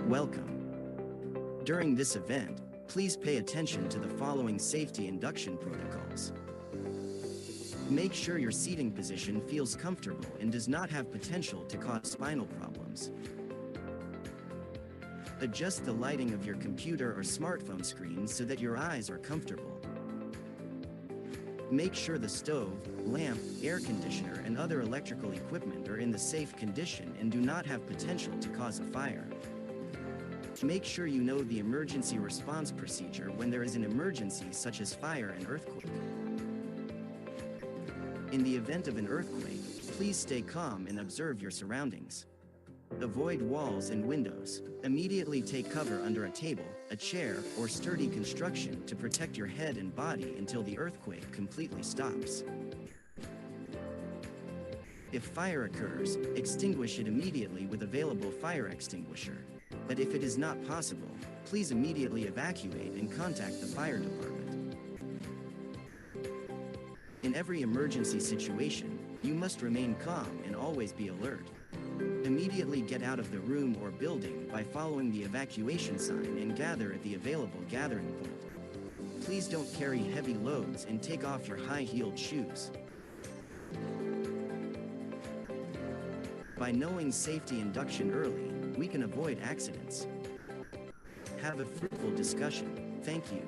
Welcome. During this event, please pay attention to the following safety induction protocols. Make sure your seating position feels comfortable and does not have potential to cause spinal problems. Adjust the lighting of your computer or smartphone screen so that your eyes are comfortable. Make sure the stove, lamp, air conditioner, and other electrical equipment are in the safe condition and do not have potential to cause a fire. Make sure you know the emergency response procedure when there is an emergency such as fire and earthquake. In the event of an earthquake, please stay calm and observe your surroundings. Avoid walls and windows. Immediately take cover under a table, a chair, or sturdy construction to protect your head and body until the earthquake completely stops. If fire occurs, extinguish it immediately with available fire extinguisher. But if it is not possible, please immediately evacuate and contact the fire department. In every emergency situation, you must remain calm and always be alert. Immediately get out of the room or building by following the evacuation sign and gather at the available gathering point. Please don't carry heavy loads and take off your high-heeled shoes. By knowing safety induction early, we can avoid accidents. Have a fruitful discussion. Thank you.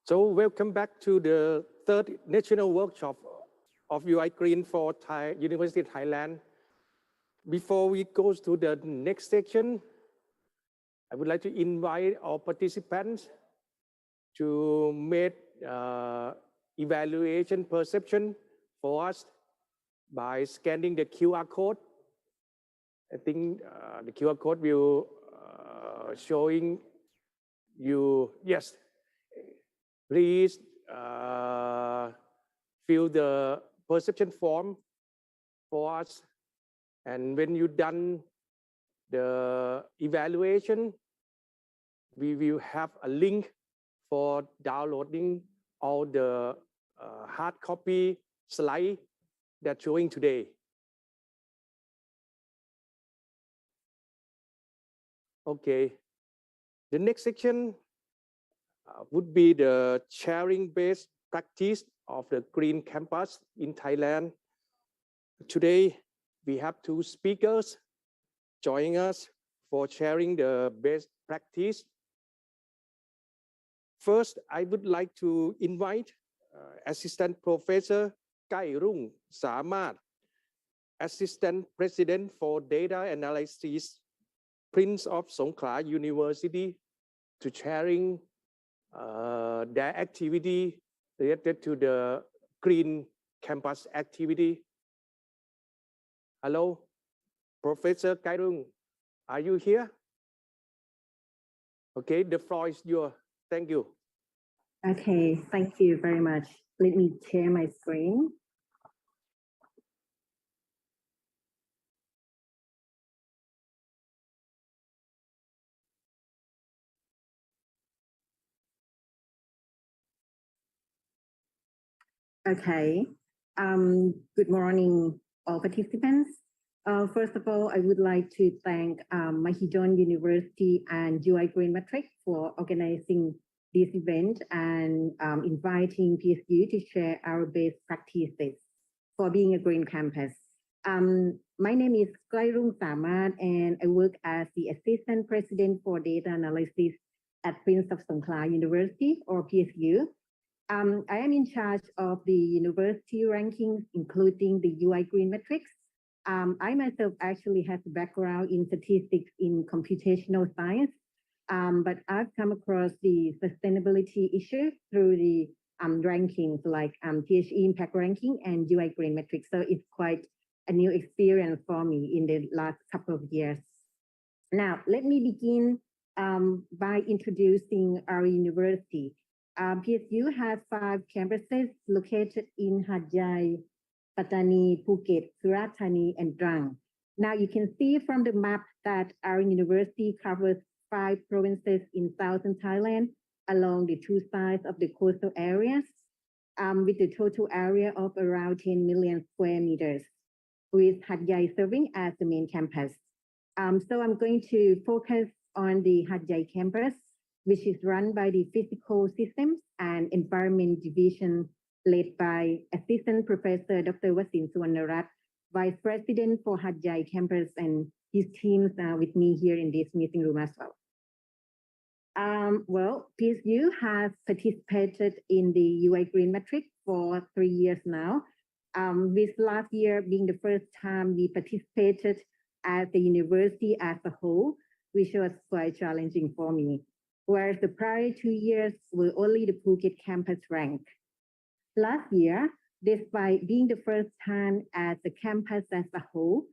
So welcome back to the third national workshop of UI Green for University of Thailand. Before we go to the next section, I would like to invite our participants to make evaluation perception for us by scanning the QR code. I think the QR code will showing you, yes, please fill the perception form for us. And when you've done the evaluation, we will have a link for downloading all the hard copy slide that's showing today. Okay, the next section would be the sharing based practice of the Green Campus in Thailand. Today, we have two speakers joining us for sharing the best practice. First, I would like to invite Assistant Professor Kai Rung Samat, Assistant President for Data Analysis, Prince of Songkhla University, to sharing their activity related to the Green Campus activity. Hello, Professor Kai Rung, are you here? Okay, the floor is yours. Thank you. Okay, thank you very much. Let me share my screen. Okay, good morning, all participants. First of all, I would like to thank Mahidol University and UI Greenmetric for organizing this event and inviting PSU to share our best practices for being a green campus. My name is Klairung Samat, and I work as the Assistant President for Data Analysis at Prince of Songkhla University, or PSU. I am in charge of the university rankings, including the UI Greenmetrics. I myself actually have a background in statistics in computational science, but I've come across the sustainability issue through the rankings like THE Impact Ranking and UI Greenmetrics. So it's quite a new experience for me in the last couple of years. Now, let me begin by introducing our university. PSU has 5 campuses located in Hat Yai, Pattani, Phuket, Surat Thani, and Trang. Now you can see from the map that our university covers 5 provinces in southern Thailand along the 2 sides of the coastal areas, with a total area of around 10 million square meters, with Hat Yai serving as the main campus. So I'm going to focus on the Hat Yai campus, which is run by the Physical Systems and Environment Division, led by Assistant Professor Dr. Wasin Suwarnarat, Vice President for Hat Yai campus, and his teams with me here in this meeting room as well. Well, PSU has participated in the UI Greenmetric for 3 years now, with last year being the first time we participated as the university as a whole, which was quite challenging for me. Whereas the prior 2 years were only the Phuket campus ranked. Last year, despite being the first time as the campus as a whole,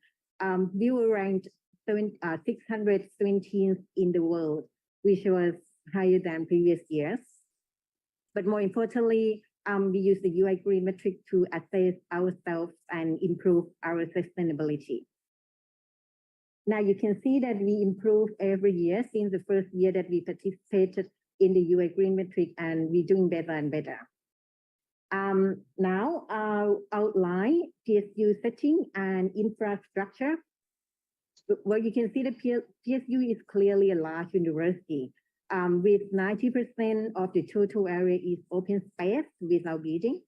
we were ranked 617th in the world, which was higher than previous years. But more importantly, we use the UI Greenmetric to assess ourselves and improve our sustainability. Now you can see that we improve every year since the first year that we participated in the UI Greenmetric, and we're doing better and better. Now I'll outline PSU setting and infrastructure. Well, you can see that PSU is clearly a large university, with 90% of the total area is open space without building,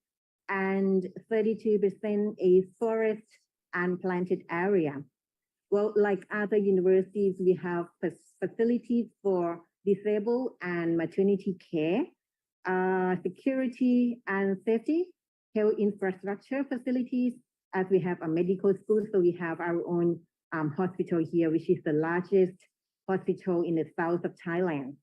and 32% is forest and planted area. Well, like other universities, we have facilities for disabled and maternity care, security and safety, health infrastructure facilities, as we have a medical school, so we have our own hospital here, which is the largest hospital in the south of Thailand.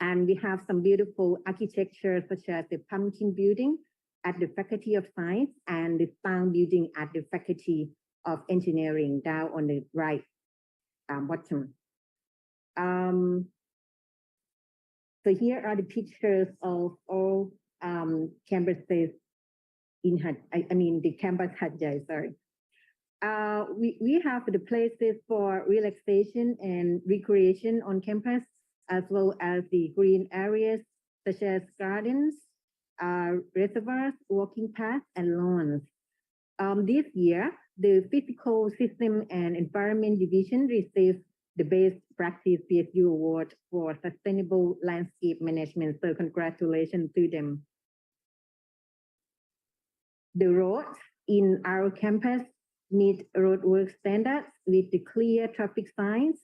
And we have some beautiful architecture, such as the Pumpkin Building at the Faculty of Science and the Sound Building at the Faculty of Engineering down on the right bottom. So here are the pictures of all campuses in the campus Hat Yai, sorry. We have the places for relaxation and recreation on campus, as well as the green areas such as gardens, reservoirs, walking paths, and lawns. This year, the Physical System and Environment Division received the Best Practice PSU Award for Sustainable Landscape Management, so congratulations to them. The roads in our campus meet roadwork standards with the clear traffic signs,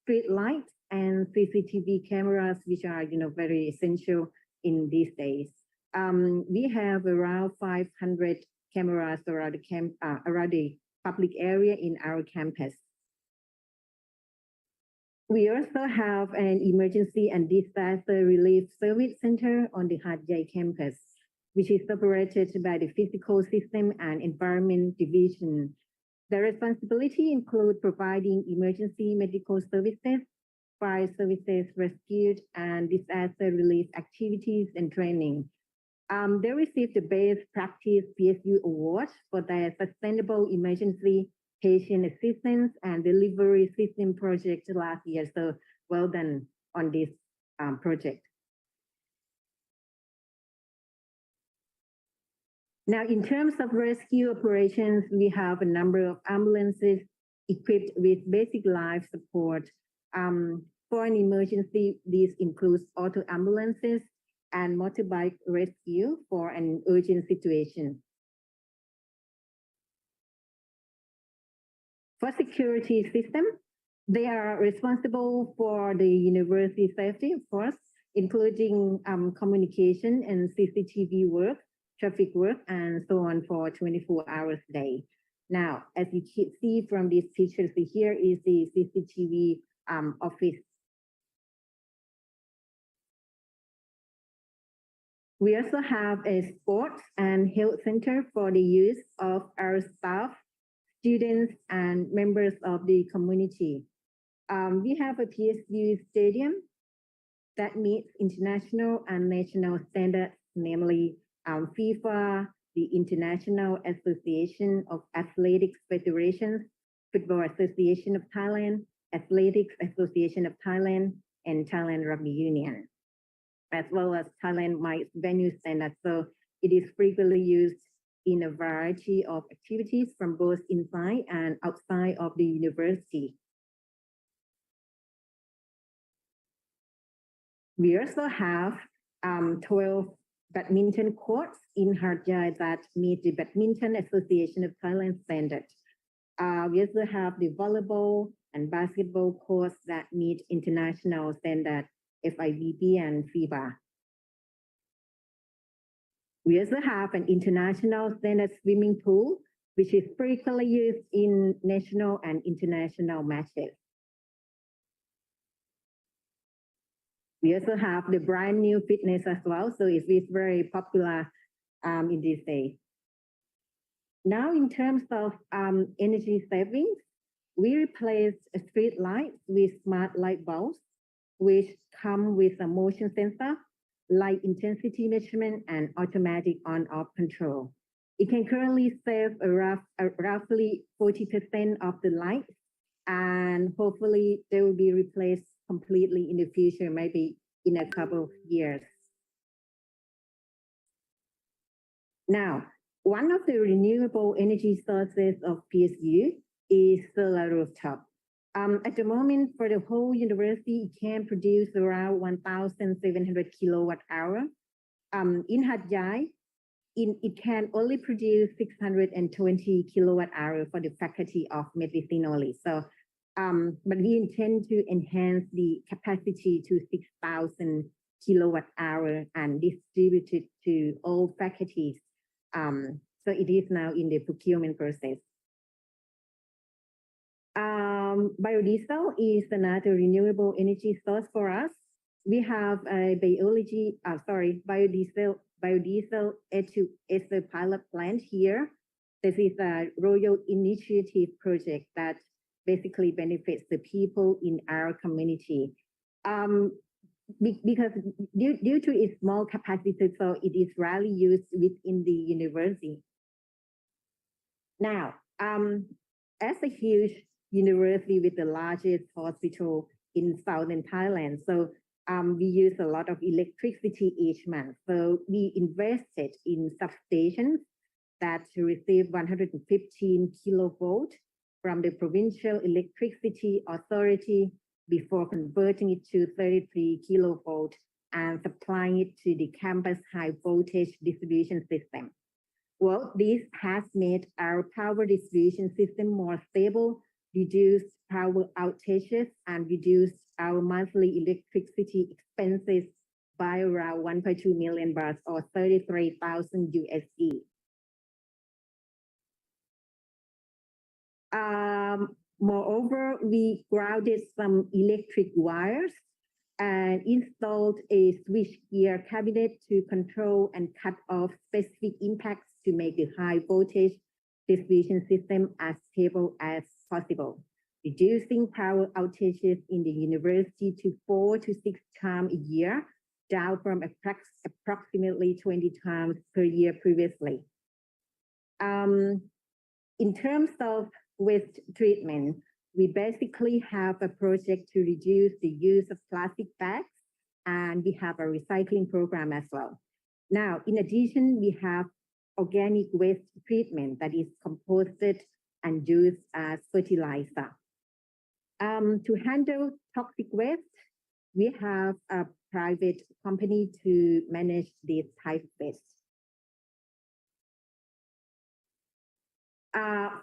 street lights, and CCTV cameras, which are very essential in these days. We have around 500 cameras around the public area in our campus. We also have an emergency and disaster relief service center on the Hat Yai campus, which is operated by the Physical System and Environment Division. The responsibility includes providing emergency medical services, fire services, rescue, and disaster relief activities and training. They received the Best Practice PSU Award for their Sustainable Emergency Patient Assistance and Delivery System project last year. So well done on this project. Now, in terms of rescue operations, we have a number of ambulances equipped with basic life support. For an emergency, this includes auto ambulances and motorbike rescue for an urgent situation. For security system, they are responsible for the university safety, of course, including communication and CCTV work, traffic work, and so on for 24 hours a day. Now, as you can see from these pictures, here is the CCTV office. We also have a sports and health center for the use of our staff, students, and members of the community. We have a PSU stadium that meets international and national standards, namely FIFA, the International Association of Athletics Federations, Football Association of Thailand, Athletics Association of Thailand, and Thailand Rugby Union, as well as Thailand MICE venue standards. So it is frequently used in a variety of activities from both inside and outside of the university. We also have 12 badminton courts in Hat Yai that meet the Badminton Association of Thailand standard. We also have the volleyball and basketball courts that meet international standard FIVB and FIBA. We also have an international standard swimming pool, which is frequently used in national and international matches. We also have the brand new fitness as well, so it is very popular in these days. Now, in terms of energy savings, we replaced street lights with smart light bulbs, which come with a motion sensor, light intensity measurement, and automatic on-off control. It can currently save roughly 40% of the lights, and hopefully they will be replaced completely in the future, maybe in a couple of years. Now, one of the renewable energy sources of PSU is solar rooftop. At the moment, for the whole university, it can produce around 1,700 kilowatt hour. In Hat Yai, it can only produce 620 kilowatt hour for the faculty of medicine only. So, but we intend to enhance the capacity to 6,000 kilowatt hour and distributed to all faculties. So it is now in the procurement process. Biodiesel is another renewable energy source for us. We have a biodiesel ether pilot plant here. This is a Royal Initiative project that basically benefits the people in our community. Because due to its small capacity, so it is rarely used within the university. Now, as a huge university with the largest hospital in southern Thailand, so we use a lot of electricity each month. So we invested in substations that receive 115 kilovolt from the provincial electricity authority before converting it to 33 kilovolt and supplying it to the campus high voltage distribution system. Well, this has made our power distribution system more stable, reduced power outages, and reduced our monthly electricity expenses by around 1.2 million baht or 33,000 USD. Moreover, we grounded some electric wires and installed a switchgear cabinet to control and cut off specific impacts to make the high voltage distribution system as stable as possible, reducing power outages in the university to 4 to 6 times a year, down from approximately 20 times per year previously. In terms of waste treatment, we basically have a project to reduce the use of plastic bags, and we have a recycling program as well. Now, in addition, we have organic waste treatment that is composted and used as fertilizer. To handle toxic waste, we have a private company to manage this type of waste.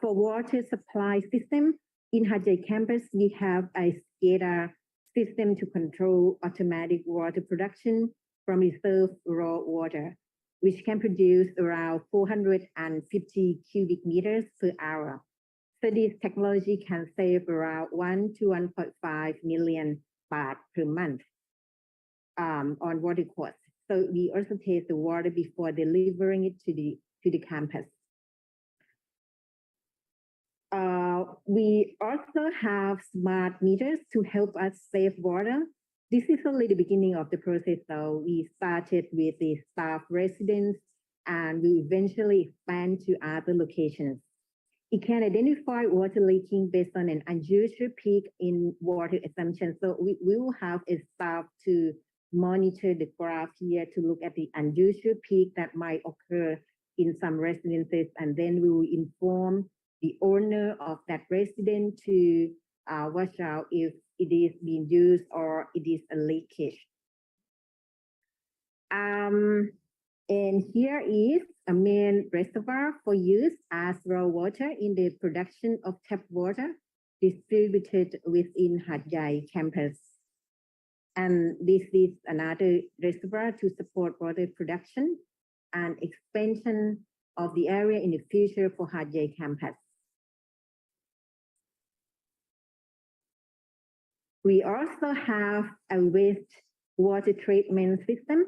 For water supply system, in Hat Yai campus, we have a SCADA system to control automatic water production from reserved raw water, which can produce around 450 cubic meters per hour. So this technology can save around 1 to 1.5 million baht per month on water costs. So we also test the water before delivering it to the campus. We also have smart meters to help us save water. This is only the beginning of the process, though. We started with the staff residence and we eventually expand to other locations. It can identify water leaking based on an unusual peak in water assumption. So we will have a staff to monitor the graph here to look at the unusual peak that might occur in some residences, and then we will inform the owner of that residence to watch out if it is being used or it is a leakage. And here is a main reservoir for use as raw water in the production of tap water distributed within Hat Yai campus. And this is another reservoir to support water production and expansion of the area in the future for Hat Yai campus. We also have a waste water treatment system,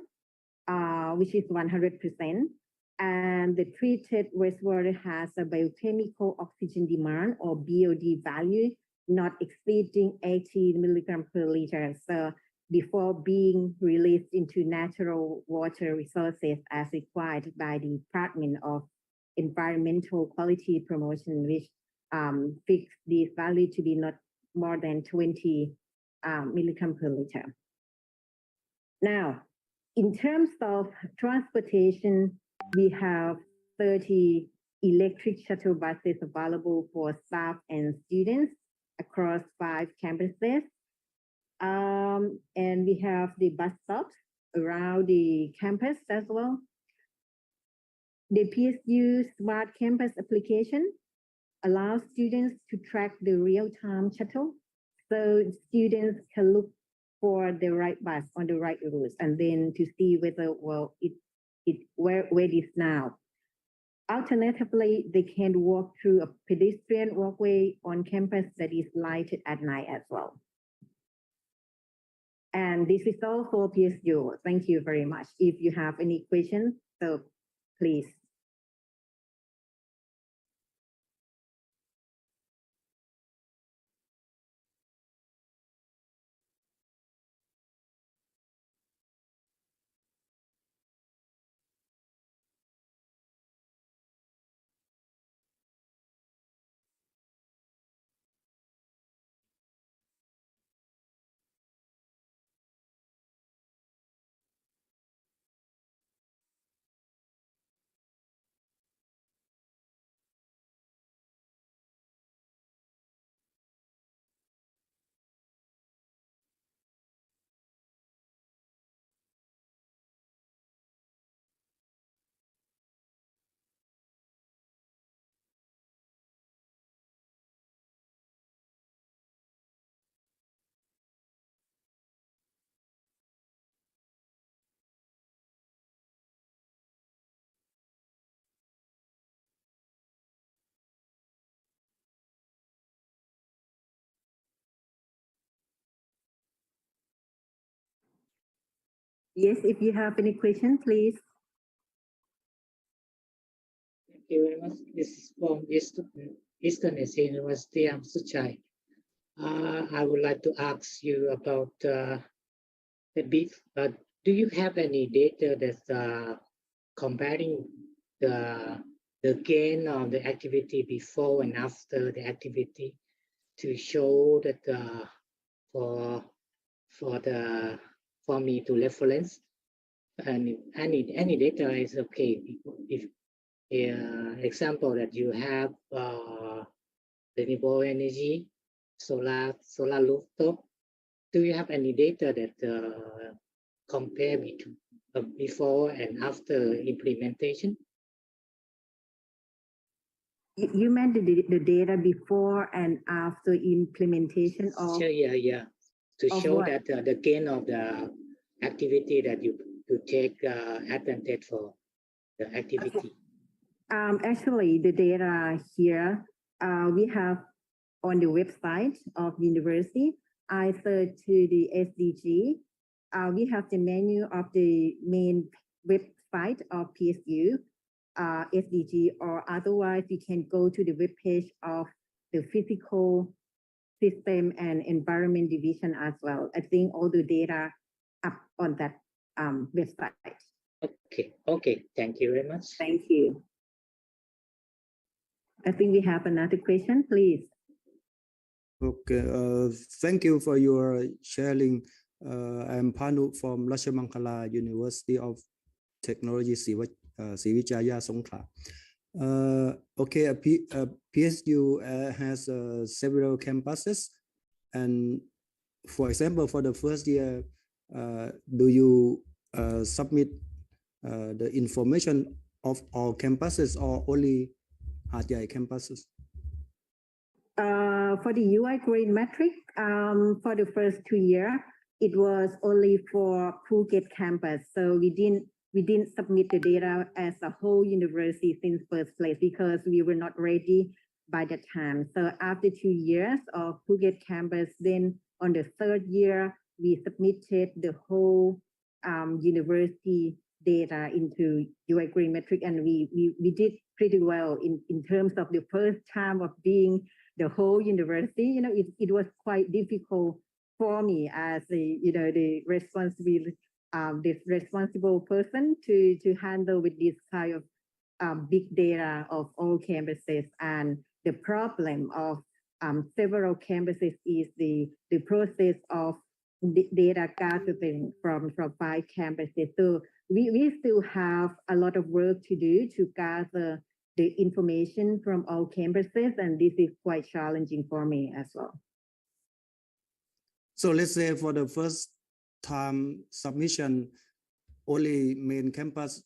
which is 100%. And the treated wastewater has a biochemical oxygen demand or BOD value not exceeding 80 milligram per liter. So before being released into natural water resources as required by the Department of Environmental Quality Promotion, which fixed this value to be not more than 20 milligram per liter. Now, in terms of transportation, we have 30 electric shuttle buses available for staff and students across 5 campuses. And we have the bus stops around the campus as well. The PSU Smart Campus application allows students to track the real-time shuttle. So students can look for the right bus on the right routes, and then to see whether, well, where it is now. Alternatively, they can walk through a pedestrian walkway on campus that is lighted at night as well. And this is all for PSU. Thank you very much. If you have any questions, so please. Yes, if you have any questions, please. Thank you very much. This is from Eastern Asia University. I'm Suchai. I would like to ask you about the beef. Do you have any data that's comparing the gain of the activity before and after the activity to show that for me to reference, and any data is okay. If example that you have renewable energy, solar rooftop, do you have any data that compare between before and after implementation? You meant the data before and after implementation of? Sure, yeah. To show what? that the gain of the activity that you take advantage for the activity. Okay. Actually, the data here we have on the website of university. I search to the SDG. We have the menu of the main website of PSU, SDG, or otherwise you can go to the webpage of the Physical System and Environment Division as well. I think all the data up on that website. Okay. Thank you very much. Thank you. I think we have another question, please. Okay, thank you for your sharing. I'm Panu from Rajamangala University of Technology, Sriwijaya, Songkhla. Okay, PSU has several campuses, and for example, for the first year, do you submit the information of all campuses or only Hatyai campuses? For the UI Greenmetric, for the first 2 years, it was only for Phuket campus. So we didn't submit the data as a whole university since first place because we were not ready by that time. So after 2 years of Phuket campus, then on the 3rd year, we submitted the whole university data into UI Greenmetric, and we did pretty well in terms of the first time of being the whole university. You know, it was quite difficult for me as the responsible person to handle with this kind of big data of all campuses. And the problem of several campuses is the process of data gathering from 5 campuses. So we still have a lot of work to do to gather the information from all campuses, and this is quite challenging for me as well. So let's say for the first time submission, only main campus?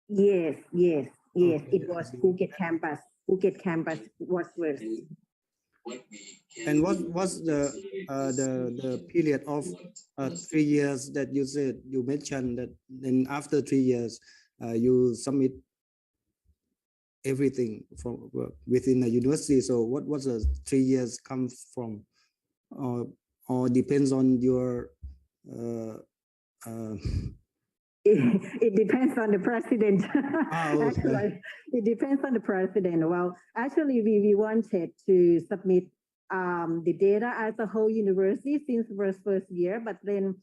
Yes, okay, it was Phuket campus. Phuket campus was first. And what was the period of 3 years that you said, you mentioned that then after 3 years you submit everything from within the university. So what was the 3 years come from, or depends on your it depends on the president. okay. Actually, it depends on the president. Well, actually, we wanted to submit the data as a whole university since first year, but then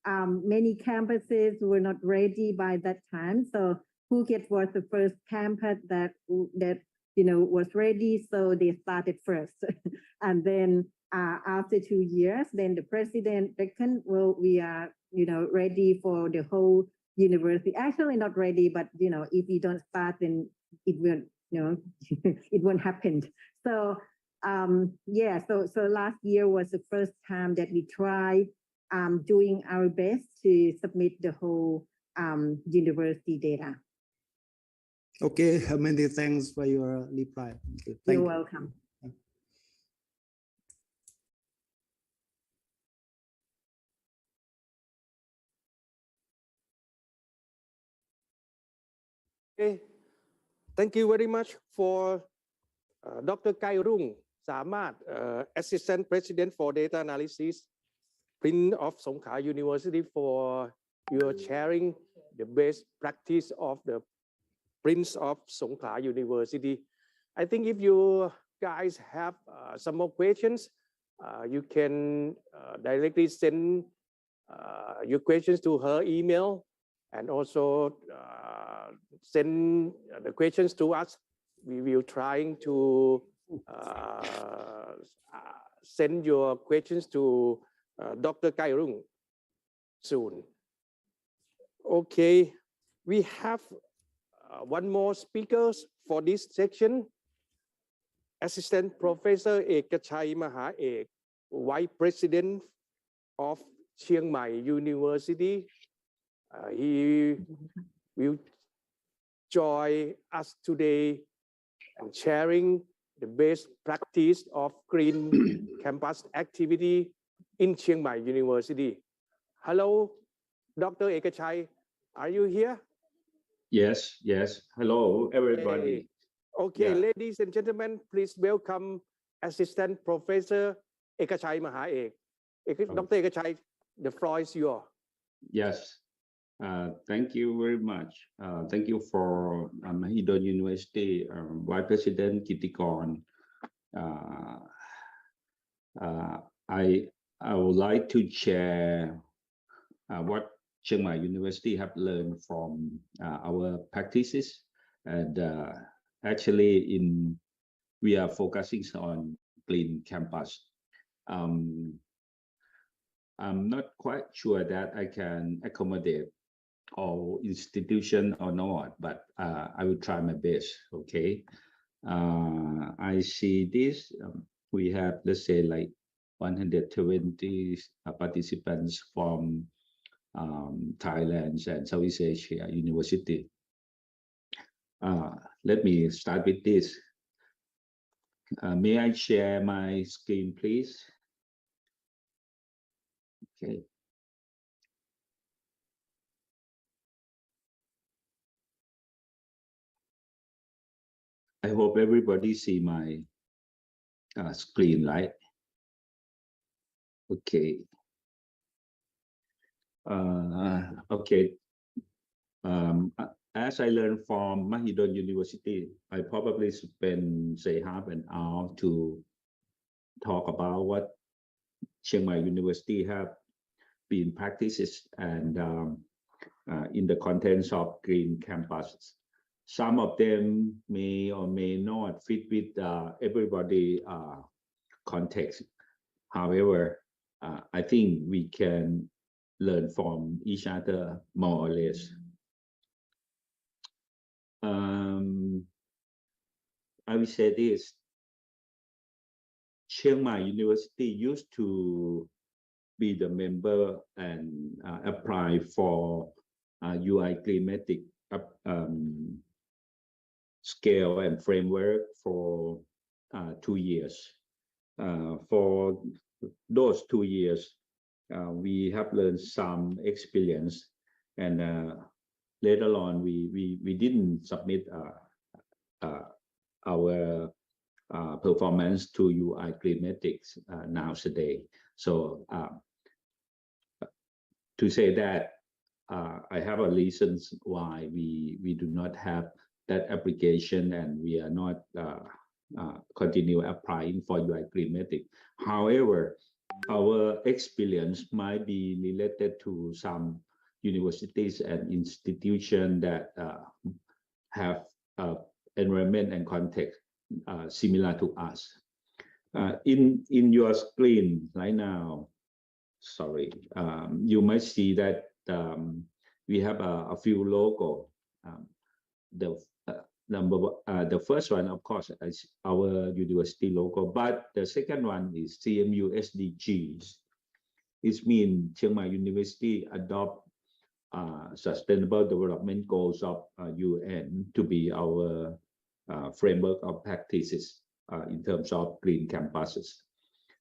many campuses were not ready by that time. So Phuket was the first campus that was ready, so they started first, and then after 2 years, then the president reckoned, well, we are ready for the whole university. Actually, not ready, but if you don't start, then it will it won't happen. So yeah, so last year was the first time that we tried doing our best to submit the whole university data. Okay, many thanks for your reply. You're welcome. Okay, thank you very much for Dr. Kairung Samat, Assistant President for Data Analysis, Prince of Songkhla University, for your sharing the best practice of the Prince of Songkhla University. I think if you guys have some more questions, you can directly send your questions to her email, and also send the questions to us. We will trying to send your questions to Dr. Kairung soon. Okay, we have one more speaker for this section. Assistant Professor Ekachai Maha Ek, Vice President of Chiang Mai University. He will join us today and sharing the best practice of green campus activity in Chiang Mai University. Hello, Dr. Ekachai, are you here? Yes. Hello, everybody. Okay, ladies and gentlemen, please welcome Assistant Professor Ekachai Maha Ek. Dr. Ekachai, the floor is yours. Yes. Thank you very much. Thank you for Mahidol University Vice President Kittikon. I would like to share what Chiang Mai University have learned from our practices, and actually we are focusing on clean campus. I'm not quite sure that I can accommodate all institution or not, but I will try my best. Okay. I see this. We have, let's say, like 120 participants from Thailand and Southeast Asia University. Let me start with this. May I share my screen, please? Okay. I hope everybody see my screen, right? Okay. Okay. As I learned from Mahidol University, I probably spend, say, half an hour to talk about what Chiang Mai University have been practices and in the contents of green campus. Some of them may or may not fit with everybody context. However, I think we can learn from each other more or less. I will say this. Chiang Mai University used to be the member and apply for UI Greenmetric scale and framework for 2 years. For those 2 years, we have learned some experience, and later on we didn't submit our performance to UI Greenmetric nowadays. So to say that I have a reasons why we do not have that application, and we are not continue applying for UI Greenmetric. However, our experience might be related to some universities and institutions that have environment and context similar to us. In your screen right now, sorry, you might see that we have a few logo. The first one, of course, is our university logo, but the second one is CMU SDGs. It means Chiang Mai University adopt Sustainable Development Goals of UN to be our framework of practices in terms of green campuses.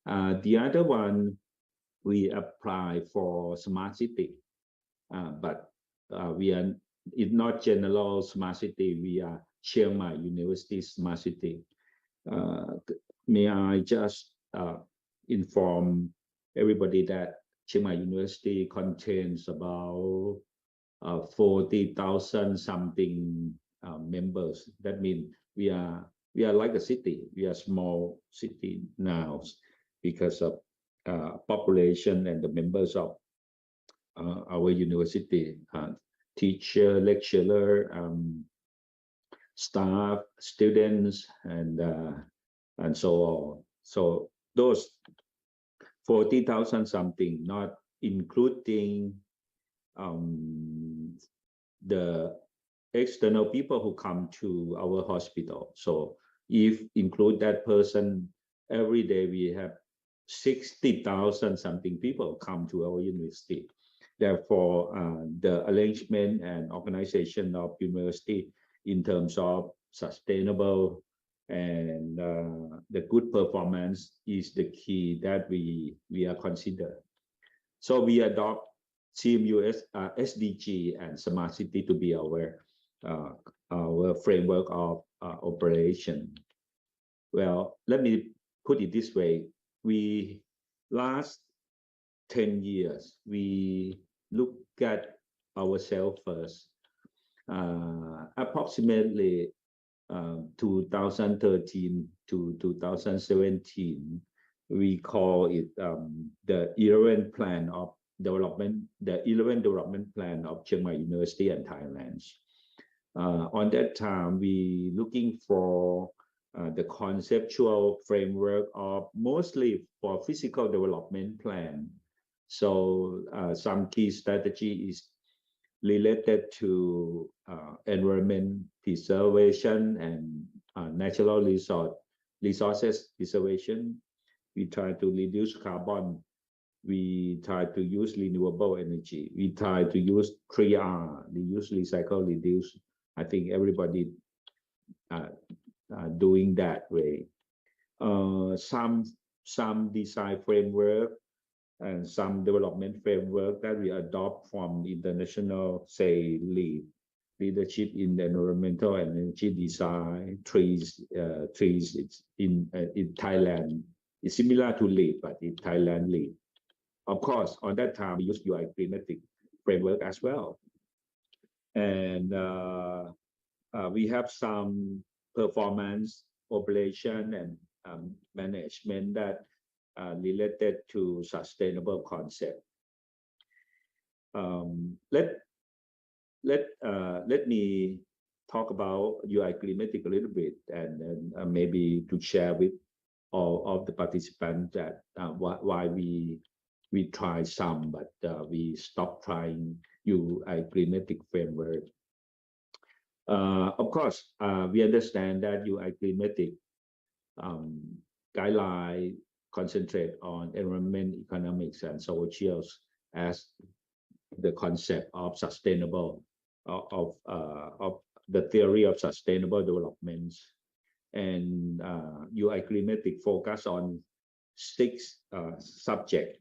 The other one, we apply for smart city, but we are it's not general smart city. We are Chiang Mai University Smart City. May I just inform everybody that Chiang Mai University contains about 40,000 something members. That means we are like a city. We are a small city now because of population and the members of our university, teacher, lecturer, staff, students, and so on. So those 40,000 something, not including the external people who come to our hospital. So if include that person, every day we have 60,000 something people come to our university. Therefore, the arrangement and organization of university in terms of sustainable and the good performance is the key that we are considered. So we adopt CMU SDG and Smart City to be our framework of operation. Well, let me put it this way. We last 10 years, we look at ourselves first. Approximately 2013 to 2017, we call it the 11th plan of development, the 11th development plan of Chiang Mai University and Thailand. On that time, we looking for the conceptual framework of mostly for physical development plan. So some key strategy is related to environment preservation and natural resources preservation. We try to reduce carbon. We try to use renewable energy. We try to use 3R, reuse, recycle, reduce. I think everybody doing that way. Some design framework and some development framework that we adopt from international, say, leadership in the environmental and energy design, trees in Thailand. It's similar to LEED, but in Thailand LEED. Of course, on that time, we use UI Greenmetric framework as well. And we have some performance, operation, and management that related to sustainable concept. Let me talk about UI Greenmetric a little bit, and maybe to share with all of the participants that why we try some, but we stopped trying UI Greenmetric framework. Of course, we understand that UI Greenmetric guideline concentrate on environment, economics, and socials as the concept of sustainable of the theory of sustainable development. And UI Greenmetric focus on 6 subjects: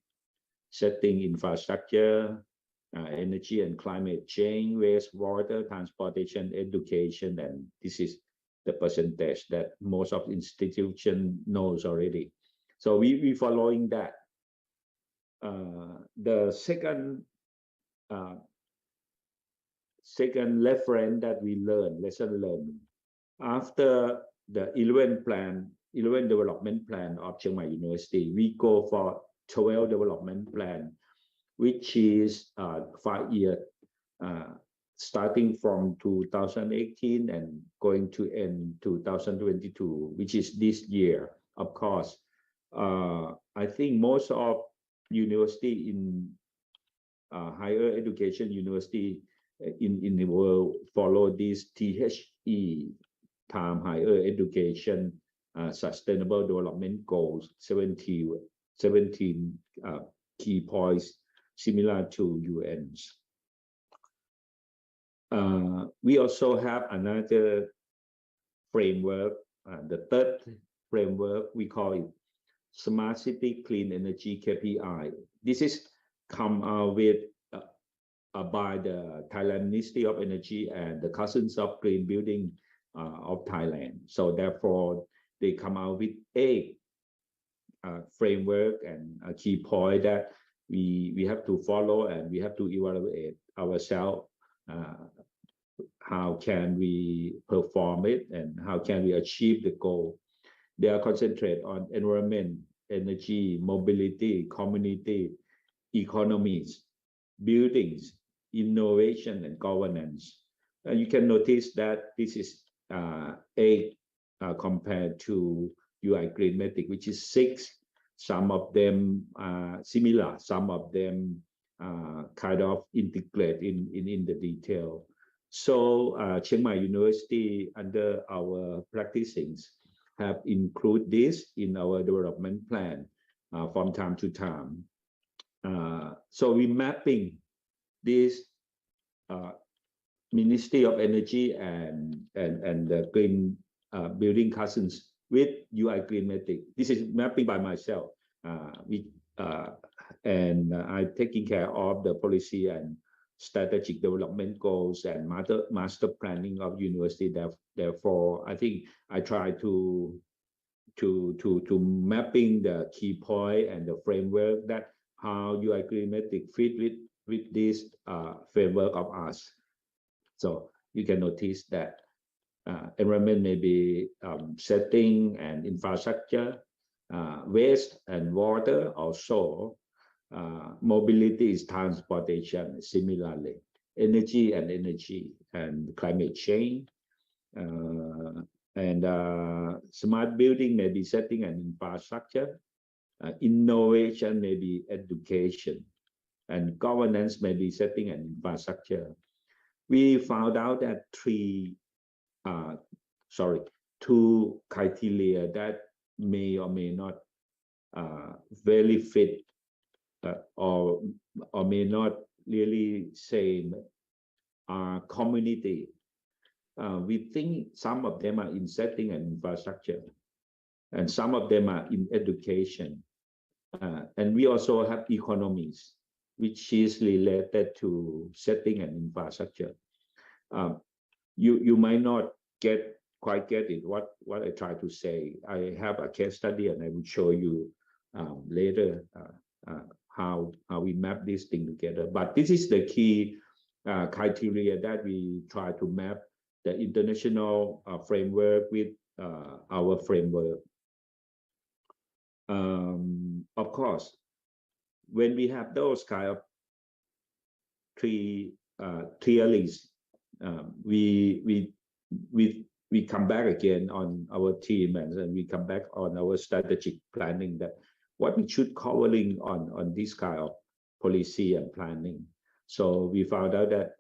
setting infrastructure, energy and climate change, wastewater, transportation, education, and this is the percentage that most of institution knows already. So we following that. The second reference that we lesson learned after the 11 development plan of Chiang Mai University, we go for 12 development plan, which is 5 years, starting from 2018 and going to end 2022, which is this year. Of course, I think most of university in higher education university in the world follow this THE, Time Higher Education Sustainable Development Goals, 17 key points similar to UN's. We also have another framework, the third framework, we call it Smart City Clean Energy KPI. This is come out with by the Thailand Ministry of Energy and the Cousins of Green Building of Thailand. So therefore, they come out with 8 framework and a key point that we have to follow, and we have to evaluate ourselves. How can we perform it, and how can we achieve the goal? They are concentrated on environment, energy, mobility, community, economies, buildings, innovation, and governance. And you can notice that this is 8 compared to UI Greenmetric, which is 6. Some of them are similar, some of them kind of integrate in the detail. So Chiang Mai University, under our practicings, have included this in our development plan from time to time. So we mapping this Ministry of Energy and the Green Building Cousins with UI Greenmetric. This is mapping by myself. And I'm taking care of the policy and strategic development goals and master planning of university. Therefore, I think I try to mapping the key point and the framework that how UI Greenmetric fit with this framework of us. So you can notice that environment may be setting and infrastructure, waste and water also. Mobility is transportation, similarly. Energy and climate change. And smart building may be setting and infrastructure. Innovation may be education. And governance may be setting and infrastructure. We found out that 2 criteria that may or may not very fit or may not really same community. We think some of them are in setting and infrastructure, and some of them are in education. And we also have economies, which is related to setting and infrastructure. You might not quite get it, what I try to say. I have a case study, and I will show you later how we map this thing together. But this is the key criteria that we try to map the international framework with our framework. Of course, when we have those kind of three theories, we come back again on our team, and we come back on our strategic planning, that what we should covering on this kind of policy and planning. So we found out that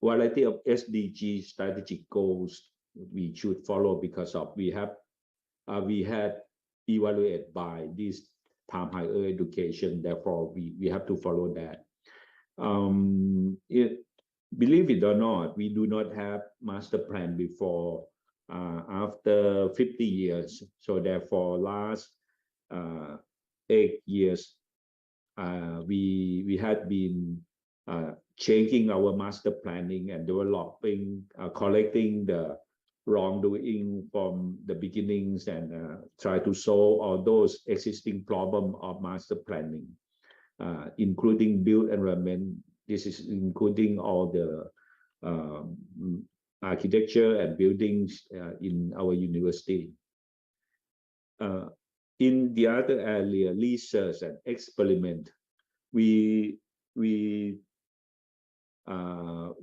variety of SDG strategic goals we should follow, because of we had evaluated by this Time Higher Education. Therefore, we have to follow that. Believe it or not, we do not have master plan before after 50 years. So therefore, last 8 years, we had been changing our master planning and developing, collecting the wrongdoing from the beginnings and try to solve all those existing problems of master planning, including built environment. This is including all the architecture and buildings in our university. In the other area, research and experiment, we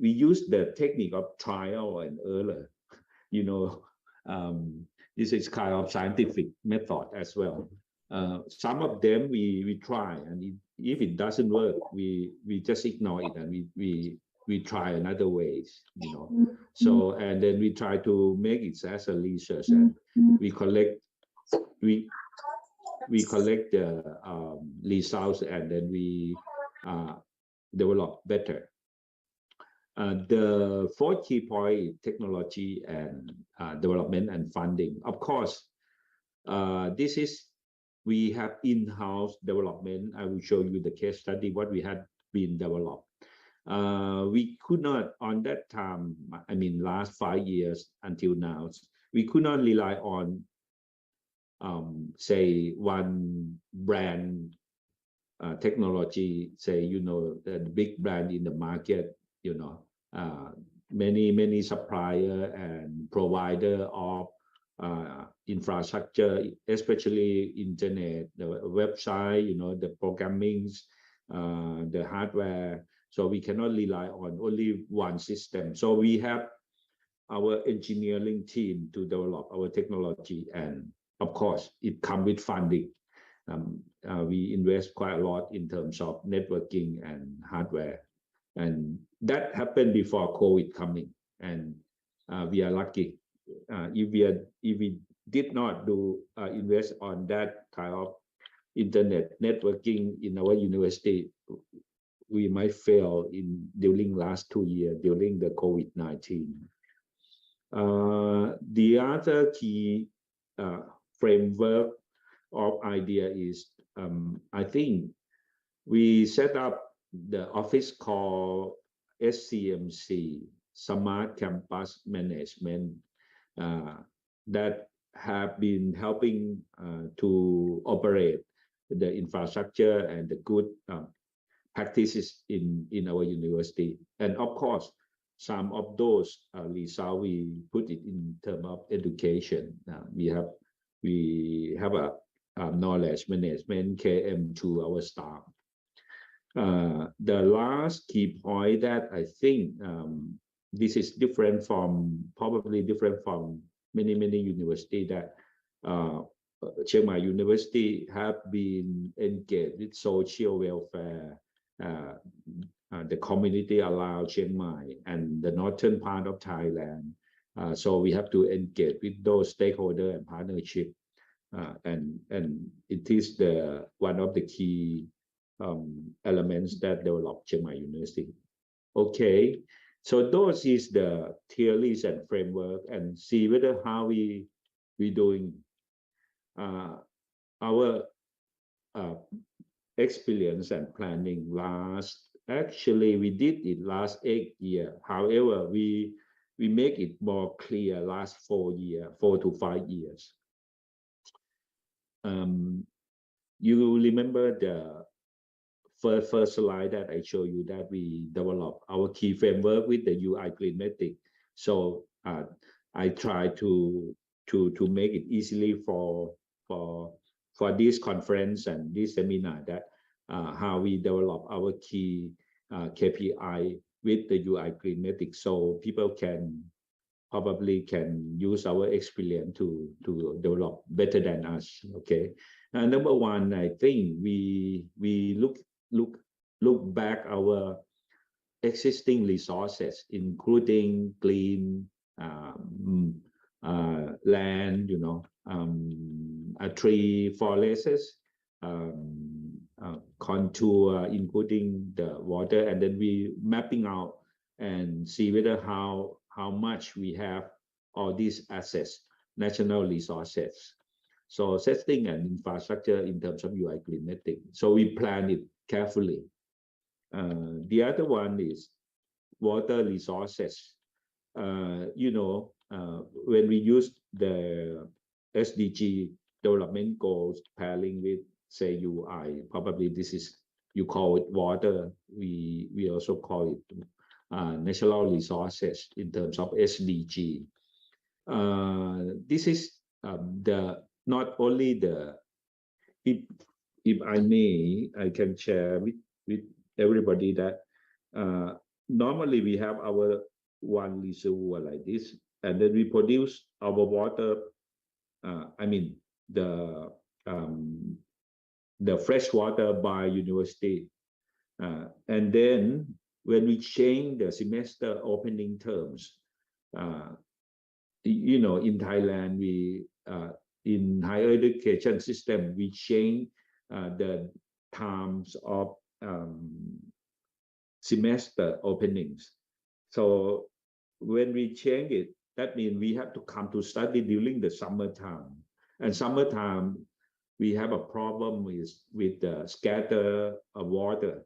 use the technique of trial and error. You know, this is kind of scientific method as well. Some of them we try, and if it doesn't work, we just ignore it and we try another ways. You know, so and then we try to make it as a research, and we collect the results, and then we develop better. The fourth key point is technology and development and funding. Of course, this is, we have in-house development. I will show you the case study, what we had been developed. We could not, on that time, I mean, last 5 years until now, we could not rely on, say, one brand technology, say, you know, the big brand in the market, you know, many supplier and provider of infrastructure, especially internet, the website, you know, the programmings, the hardware. So we cannot rely on only one system. So we have our engineering team to develop our technology, and of course, it comes with funding. We invest quite a lot in terms of networking and hardware, and that happened before COVID coming, and we are lucky. If we did not do invest on that kind of internet networking in our university, we might fail during last 2 years during the COVID-19. The other key framework of idea is, I think we set up the office called SCMC, Smart Campus Management, that have been helping to operate the infrastructure and the good practices in our university. And of course, some of those results, we put it in terms of education. We have a knowledge management KM to our staff. The last key point that I think this is different from, probably different from many universities, that Chiang Mai University have been engaged with social welfare, the community around Chiang Mai and the northern part of Thailand. So we have to engage with those stakeholders and partnership, and it is one of the key elements that develop Chiang Mai University. Okay, so those is the theories and framework, and see whether how we doing. Our experience and planning actually we did it last 8 years. However, we make it more clear last 4 to 5 years. You remember the first slide that I showed you, that we developed our key framework with the UI Greenmetric. So I try to make it easily for this conference and this seminar, that how we develop our key KPI with the UI Greenmetric, so people probably can use our experience to develop better than us. Okay, number one, I think we look back our existing resources, including green land, you know, tree forests, contour, including the water, and then we mapping out and see whether how much we have all these assets, national resources. So setting an infrastructure in terms of UI Greenmetric. So we plan it carefully. The other one is water resources. When we use the SDG development goals pairing with, say, UI, probably this is, you call it water. We also call it natural resources in terms of SDG. This is not only the, if I may, I can share with everybody that normally we have our one reservoir like this, and then we produce our water. The fresh water by university, and then when we change the semester opening terms, in Thailand, we in higher education system, we change the times of semester openings. So when we change it, that means we have to come to study during the summertime. And summertime, we have a problem with the scatter of water.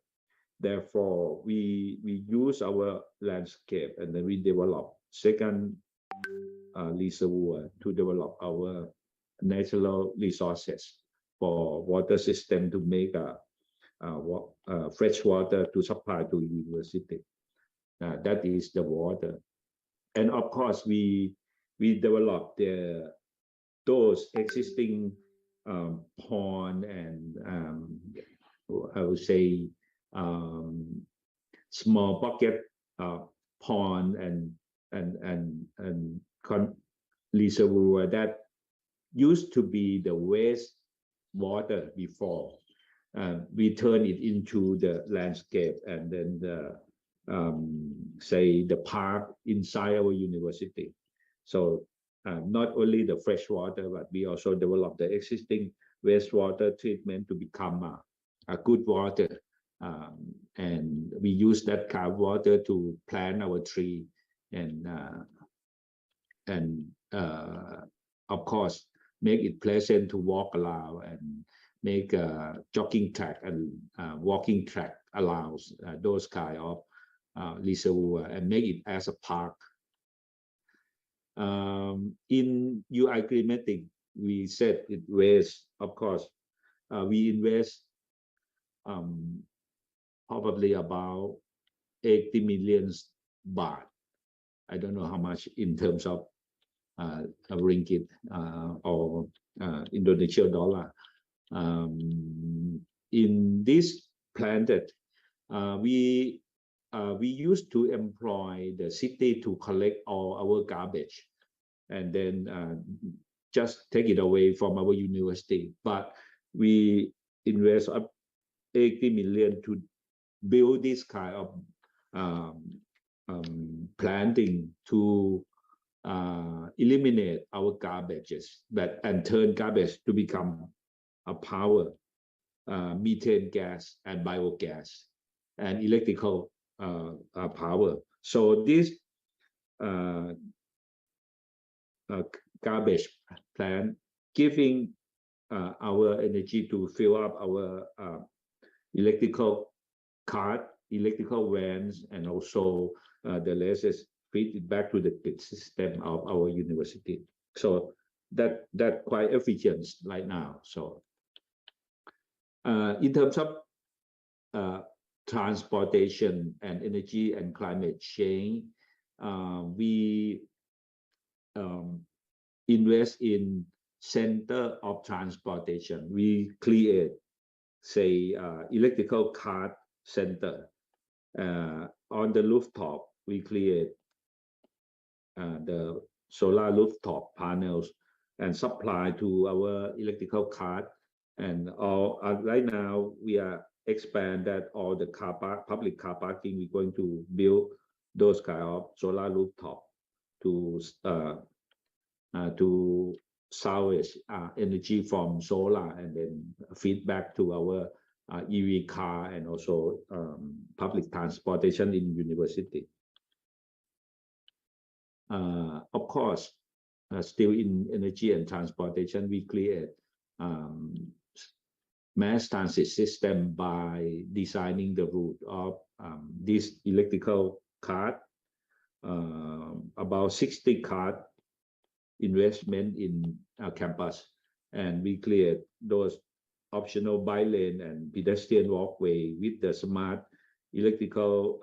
Therefore, we use our landscape, and then we develop second reservoir to develop our natural resources for water system to make fresh water to supply to university. That is the water. And of course, we develop those existing pond and I would say small bucket pond and reservoir that used to be the waste water before. We turn it into the landscape, and then say the park inside our university. So not only the fresh water, but we also develop the existing wastewater treatment to become a good water. And we use that kind of water to plant our tree and of course make it pleasant to walk around, and make a jogging track and walking track allows those kind of reservoir, and make it as a park. In UI Greenmetric, we said it waste. Of course, we invest probably about 80 million baht. I don't know how much in terms of ringgit or Indonesian dollar. In this planted, we used to employ the city to collect all our garbage, and then just take it away from our university. But we invest up 80 million to build this kind of planting to eliminate our garbages, and turn garbage to become a power, methane gas and biogas and electrical power. So this garbage plant giving our energy to fill up our electrical cart, electrical vans, and also the rest is feed it back to the grid system of our university. So that quite efficient right now. So in terms of transportation and energy and climate change, we invest in center of transportation. We create, say, electrical cart center. On the rooftop, we create the solar rooftop panels and supply to our electrical cart. And right now we are expand that all the public car parking. We're going to build those kind of solar rooftop to salvage energy from solar and then feed back to our EV car and also public transportation in university. Of course, still in energy and transportation, we create mass transit system by designing the route of this electrical card, about 60 card investment in campus, and we create those optional bike lane and pedestrian walkway with the smart electrical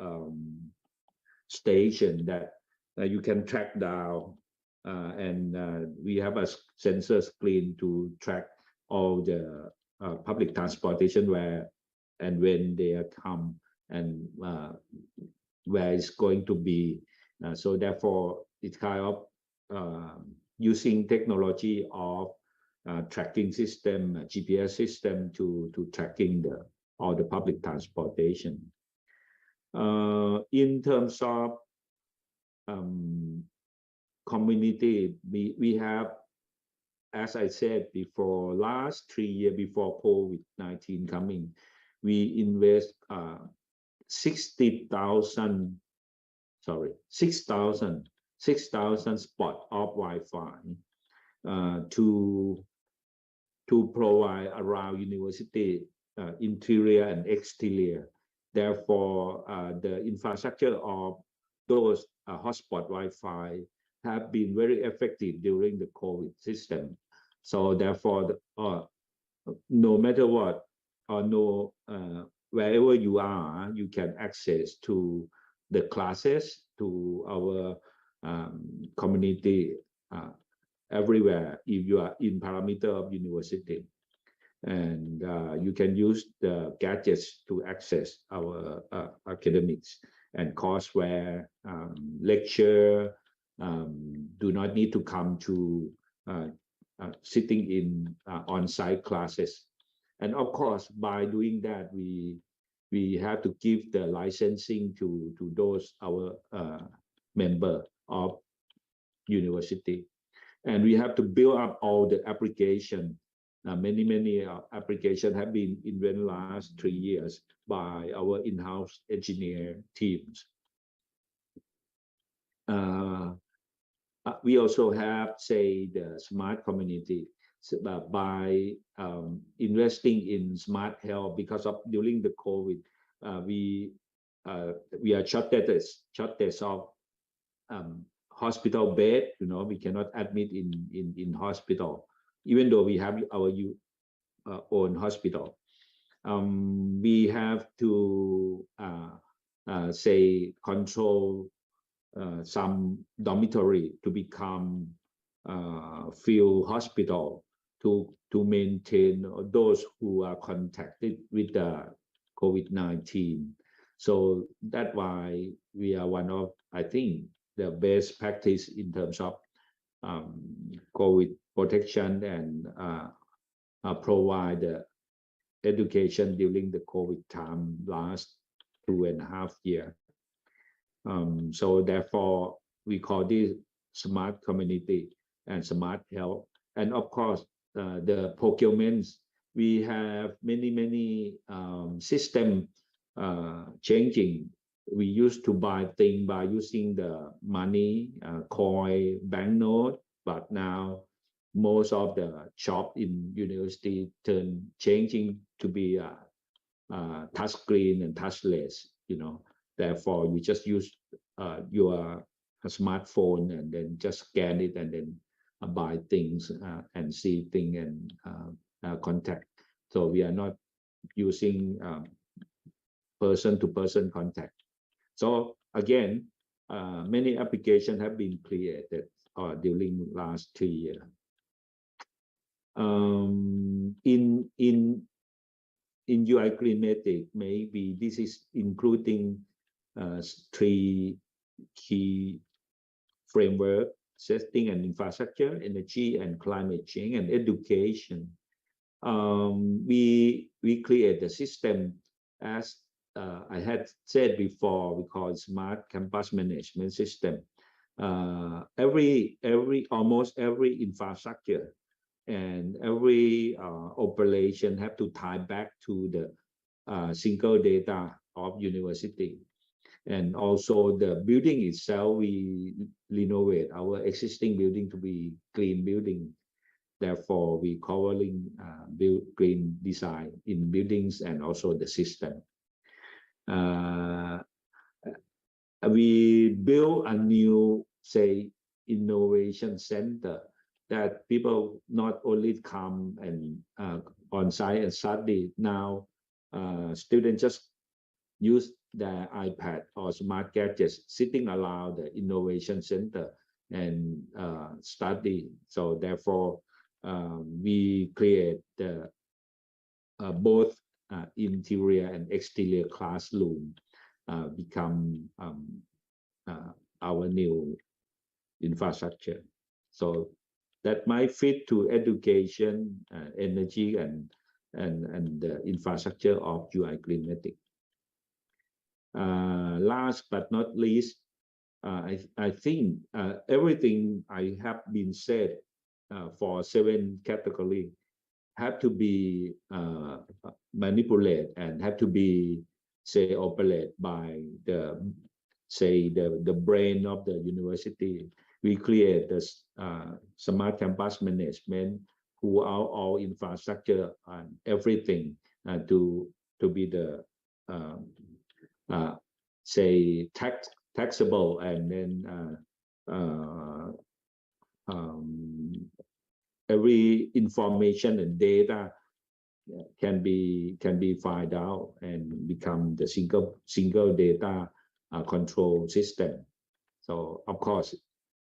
station that you can track down, and we have a sensor screen to track all the public transportation where and when they are come and where it's going to be. So therefore, it's kind of using technology of tracking system, GPS system to tracking all the public transportation. In terms of community, we have, as I said before, last 3 years before COVID-19 coming, we invest 6,000 spots of Wi-Fi to provide around university interior and exterior. Therefore, the infrastructure of those hotspot Wi-Fi have been very effective during the COVID system. So therefore, no matter what, or wherever you are, you can access to the classes, to our community everywhere if you are in parameter of university. And you can use the gadgets to access our academics and courseware, lecture, do not need to come to sitting in on-site classes. And of course, by doing that, we have to give the licensing to those our member of university, and we have to build up all the application. Many applications have been invented last 3 years by our in-house engineer teams. We also have, say, the smart community by investing in smart health, because of during the COVID, we are shortage of hospital bed. We cannot admit in hospital, even though we have our own hospital. We have to say control some dormitory to become field hospital to maintain those who are contacted with the COVID-19. So that's why we are one of, I think, the best practice in terms of COVID protection and provide the education during the COVID time last 2.5 years. So therefore, we call this smart community and smart health. And of course, the procurements, we have many system changing. We used to buy things by using the money, coin, banknote, but now most of the shop in university changing to be touchscreen and touchless. Therefore, you just use your smartphone and then just scan it and then buy things and see things and contact. So we are not using person-to-person contact. So again, many applications have been created during last 3 years. In UI Greenmetric, maybe this is including 3 key framework: setting and infrastructure, energy and climate change, and education. We create the system, as I had said before, we call it smart campus management system. Almost every infrastructure and every operation have to tie back to the single data of university. And also the building itself, we renovate our existing building to be green building. Therefore, we covering build green design in buildings and also the system. We build a new, say, innovation center that people not only come and on site and study. Now, students just use their iPad or smart gadgets sitting around the innovation center and study. So therefore, we create the both interior and exterior classroom become our new infrastructure. So that might fit to education, energy, and the infrastructure of UI Greenmetric. Last but not least, I think everything I have been said for 7 categories have to be manipulated and have to be, say, operated by the, say, the brain of the university. We create the smart campus management throughout all infrastructure and everything to be the say taxable, and then every information and data can be filed out and become the single data control system. So of course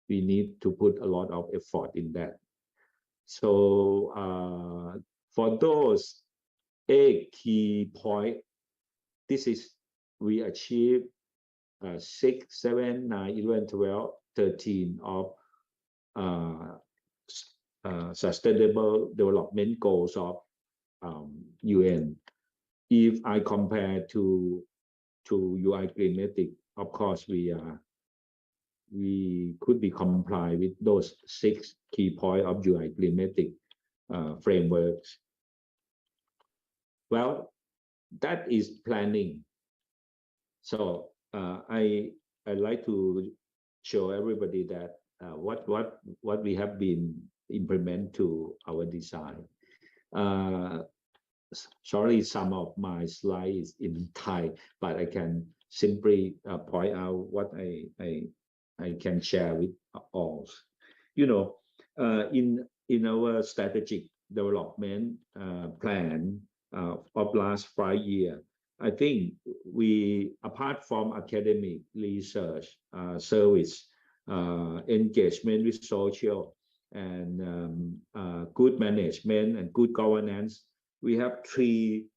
we need to put a lot of effort in that. So for those 8 key points, this is we achieve 6, 7, 9, 11, 12, 13 of sustainable development goals of UN. If I compare to UI Greenmetric, of course we could be comply with those 6 key points of UI Greenmetric frameworks. Well, that is planning. So I like to show everybody that what we have been implement to our design. Sorry, some of my slides in Thai, but I can simply point out what I can share with all. You know, in our strategic development plan of last 5 years, I think we, apart from academic research, service, engagement with social, and good management and good governance, we have 3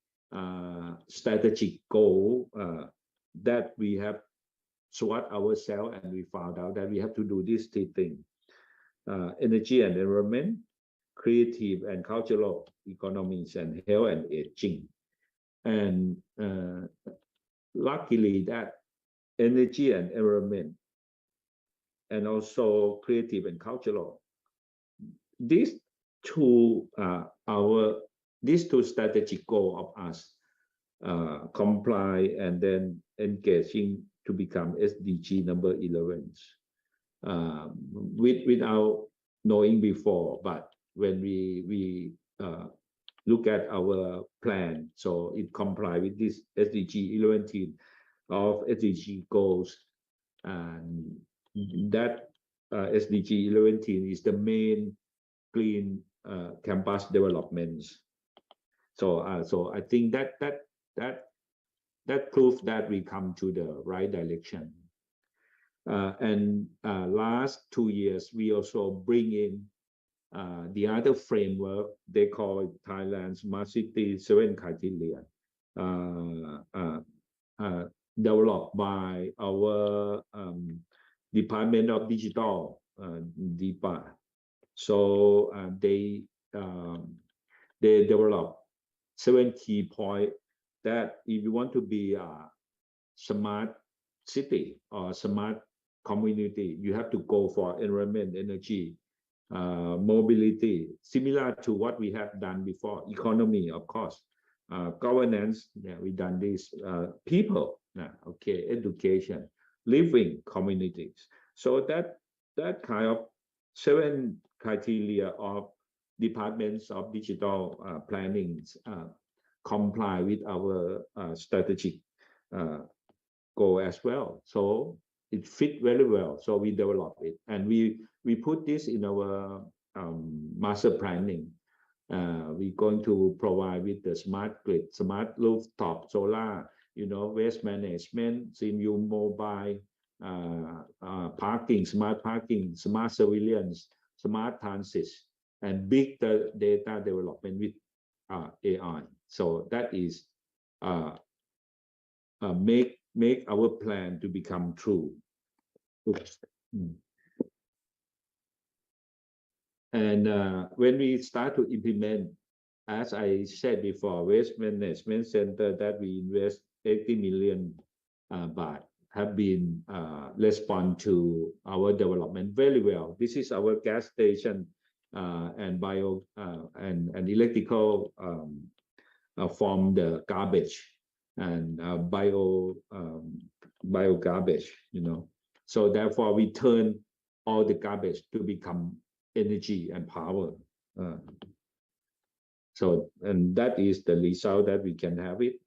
strategic goals that we have SWOT ourselves, and we found out that we have to do these 3 things: energy and environment, creative and cultural economies, and health and aging. And luckily that energy and environment and also creative and cultural, these 2 strategic goals of us comply and then engaging to become SDG number 11 without knowing before. But when we look at our plan, so it comply with this SDG 11 of SDG goals, and that SDG 11 is the main green campus developments. So I think that proves that we come to the right direction. And last 2 years, we also bring in the other framework. They call it Thailand Smart City 7 criteria, developed by our Department of Digital, DIPA. So they develop 7 key points that if you want to be a smart city or smart community, you have to go for environment, energy, mobility, similar to what we have done before. Economy, of course, governance, yeah, we done this. People, Okay, education, living communities. So that kind of 7 criteria of departments of digital planning comply with our strategic goal as well. So it fit very well. So we develop it, and we put this in our master planning. We're going to provide with the smart grid, smart rooftop solar, waste management, SIM-U mobile, parking, smart surveillance, smart transit, and big data development with AI. So that is make our plan to become true. Oops. And when we start to implement, as I said before, waste management center that we invest 80 million baht have been respond to our development very well. This is our gas station and and electrical from the garbage and bio garbage, So therefore, we turn all the garbage to become energy and power. And that is the result that we can have it.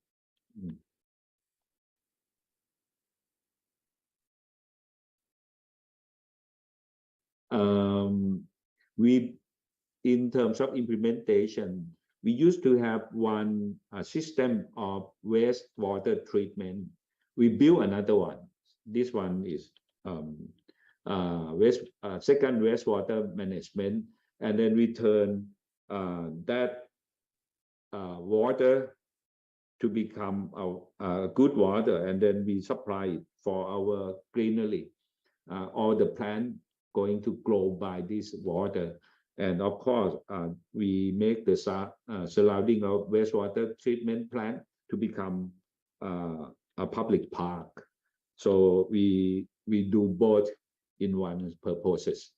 In terms of implementation, we used to have one system of wastewater treatment. We built another one. This one is second wastewater management, and then we turn that water to become a good water, and then we supply it for our greenery. All the plant going to grow by this water, and of course we make the surrounding of wastewater treatment plant to become a public park. So we do both in one purposes.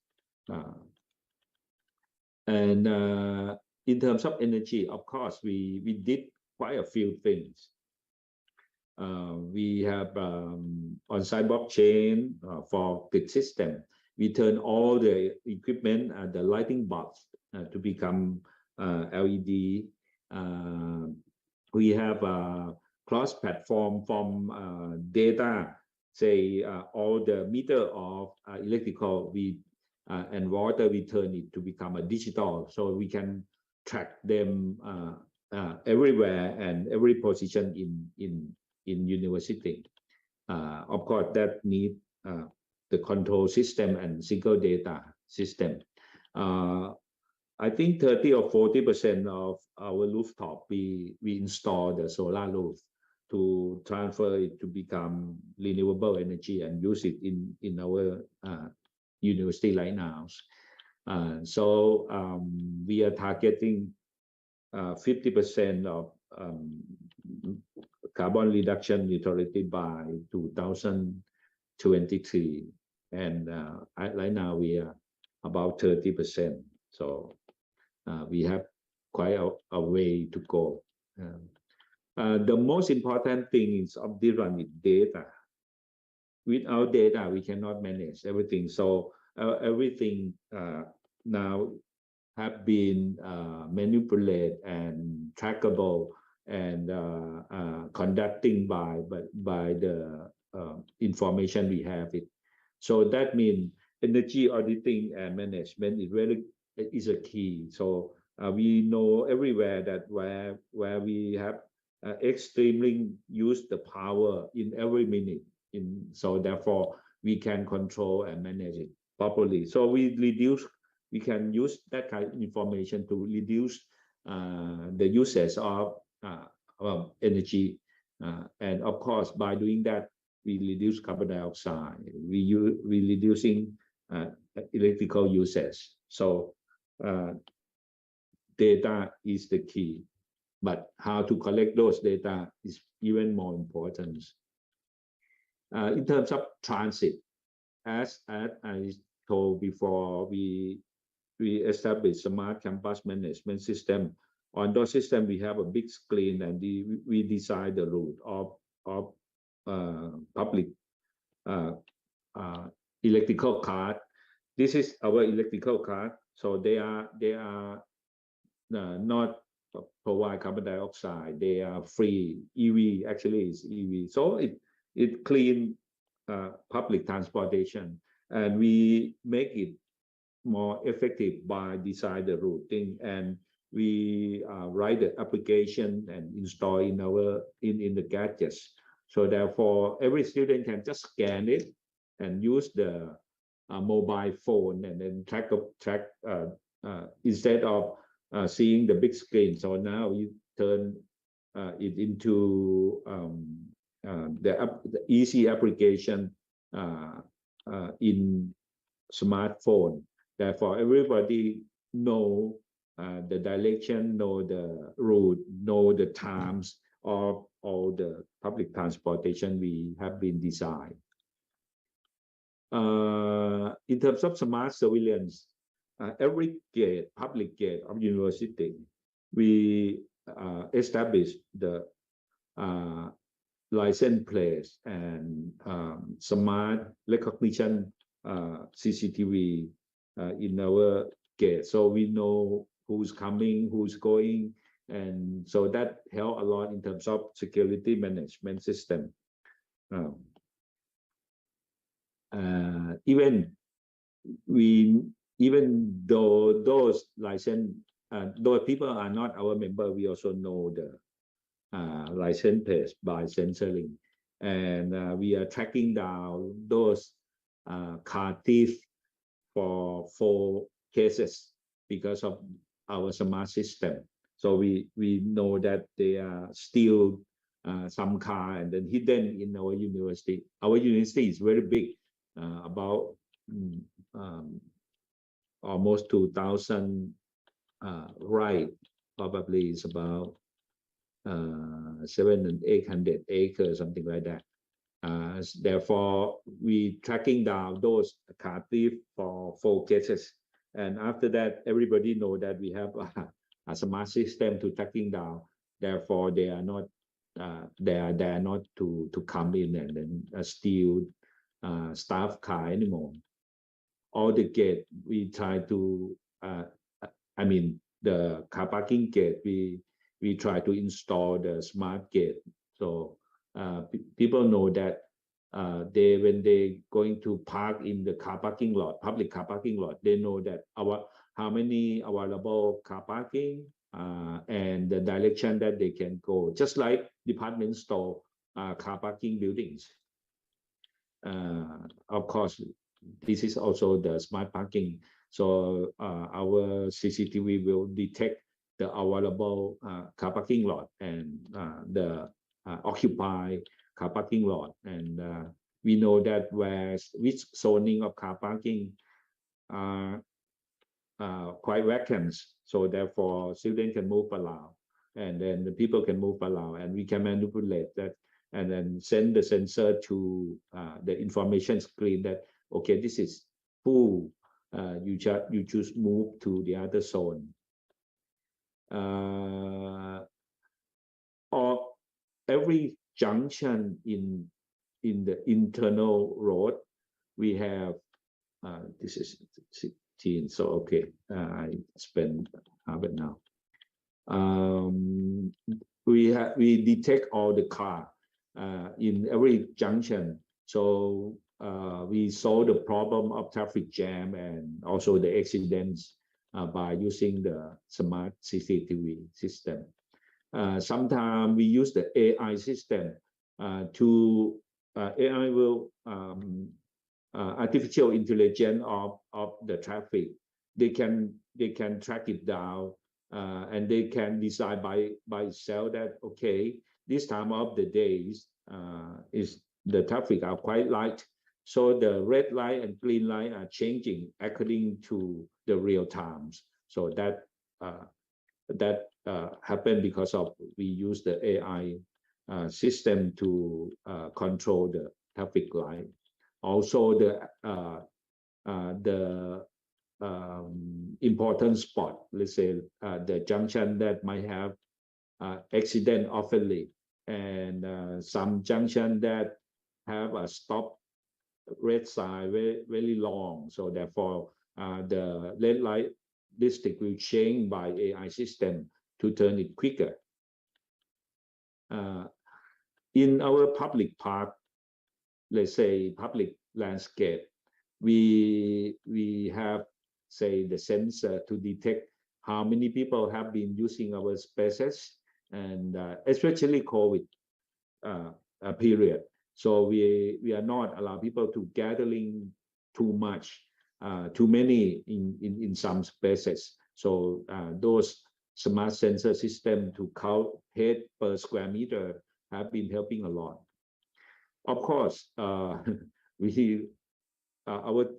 And in terms of energy, of course, we did quite a few things. We have on-site blockchain for grid system. We turn all the equipment and the lighting bulbs to become LED. We have a cross-platform from data, say all the meter of electrical and water, we turn it to become a digital, so we can track them everywhere and every position in university. Of course, that need the control system and single data system. I think 30 or 40% of our rooftop, we install the solar roof to transfer it to become renewable energy and use it in our university right now. So we are targeting 50% of carbon reduction neutrality by 2023, and right now we are about 30%. So we have quite a way to go. The most important thing is of this one is data. Without data, we cannot manage everything. So everything now have been manipulated and trackable and conducting by the information we have it. So that means energy auditing and management is a key. So we know everywhere that where we have extremely use the power in every minute. So therefore we can control and manage it properly. So we can use that kind of information to reduce the usage of energy, and of course by doing that we reduce carbon dioxide. We reducing electrical usage. So data is the key, but how to collect those data is even more important. In terms of transit, as I told before, we established smart campus management system. On those system, we have a big screen, and we decide the route of public electrical card. This is our electrical card. So they are not provide carbon dioxide. They are free. EV actually is EV. So it clean public transportation, and we make it more effective by design the routing, and we write the application and install in our in the gadgets. So therefore, every student can just scan it and use the mobile phone and then track instead of seeing the big screen. So now you turn it into the easy application in smartphone. Therefore, everybody know the direction, know the route, know the times of all the public transportation we have been designed. In terms of smart surveillance, every gate, public gate of university, we establish the license plates and smart recognition CCTV in our gate, so we know who's coming, who's going, and so that help a lot in terms of security management system. Even though those license, though people are not our member, we also know the license plates by censoring, and we are tracking down those car thief for 4 cases because of our smart system. So we know that they are steal some car and then hidden in our university. Our university is very big, about almost 2,000 right, probably is about 700 and 800 acres, something like that. Therefore, we tracking down those car thief for 4 cases, and after that, everybody know that we have a smart system to tracking down. Therefore, they are not to come in and then steal staff car anymore. All the gate we try to, I mean the car parking gate, we try to install the smart gate. So people know that when they going to park in the car parking lot, public car parking lot, they know that how many available car parking and the direction that they can go, just like department store car parking buildings. Of course, this is also the smart parking. So our CCTV will detect the available car parking lot and the occupied car parking lot, and we know that which zoning of car parking are quite vacant. So therefore, students can move around, and then the people can move around, and we can manipulate that, and then send the sensor to the information screen that okay, this is full. You choose move to the other zone. Or every junction in the internal road, we have this is 16. So okay, I spend half it now. We detect all the car in every junction. So we solve the problem of traffic jam and also the accidents by using the smart CCTV system. Sometimes we use the AI system to AI will artificial intelligence of the traffic. They can track it down and they can decide by itself that okay, this time of the days is the traffic are quite light, so the red light and green light are changing according to the real times. So that happened because of we use the AI system to control the traffic light. Also the important spot, let's say the junction that might have accident oftenly, and some junction that have a stop red sign very long. So therefore, the red light district will change by AI system to turn it quicker. In our public park, let's say public landscape, we have, say, the sensor to detect how many people have been using our spaces, and especially COVID period. So we are not allow people to gathering too much, too many in some spaces. So those smart sensor system to count head per square meter have been helping a lot. Of course, our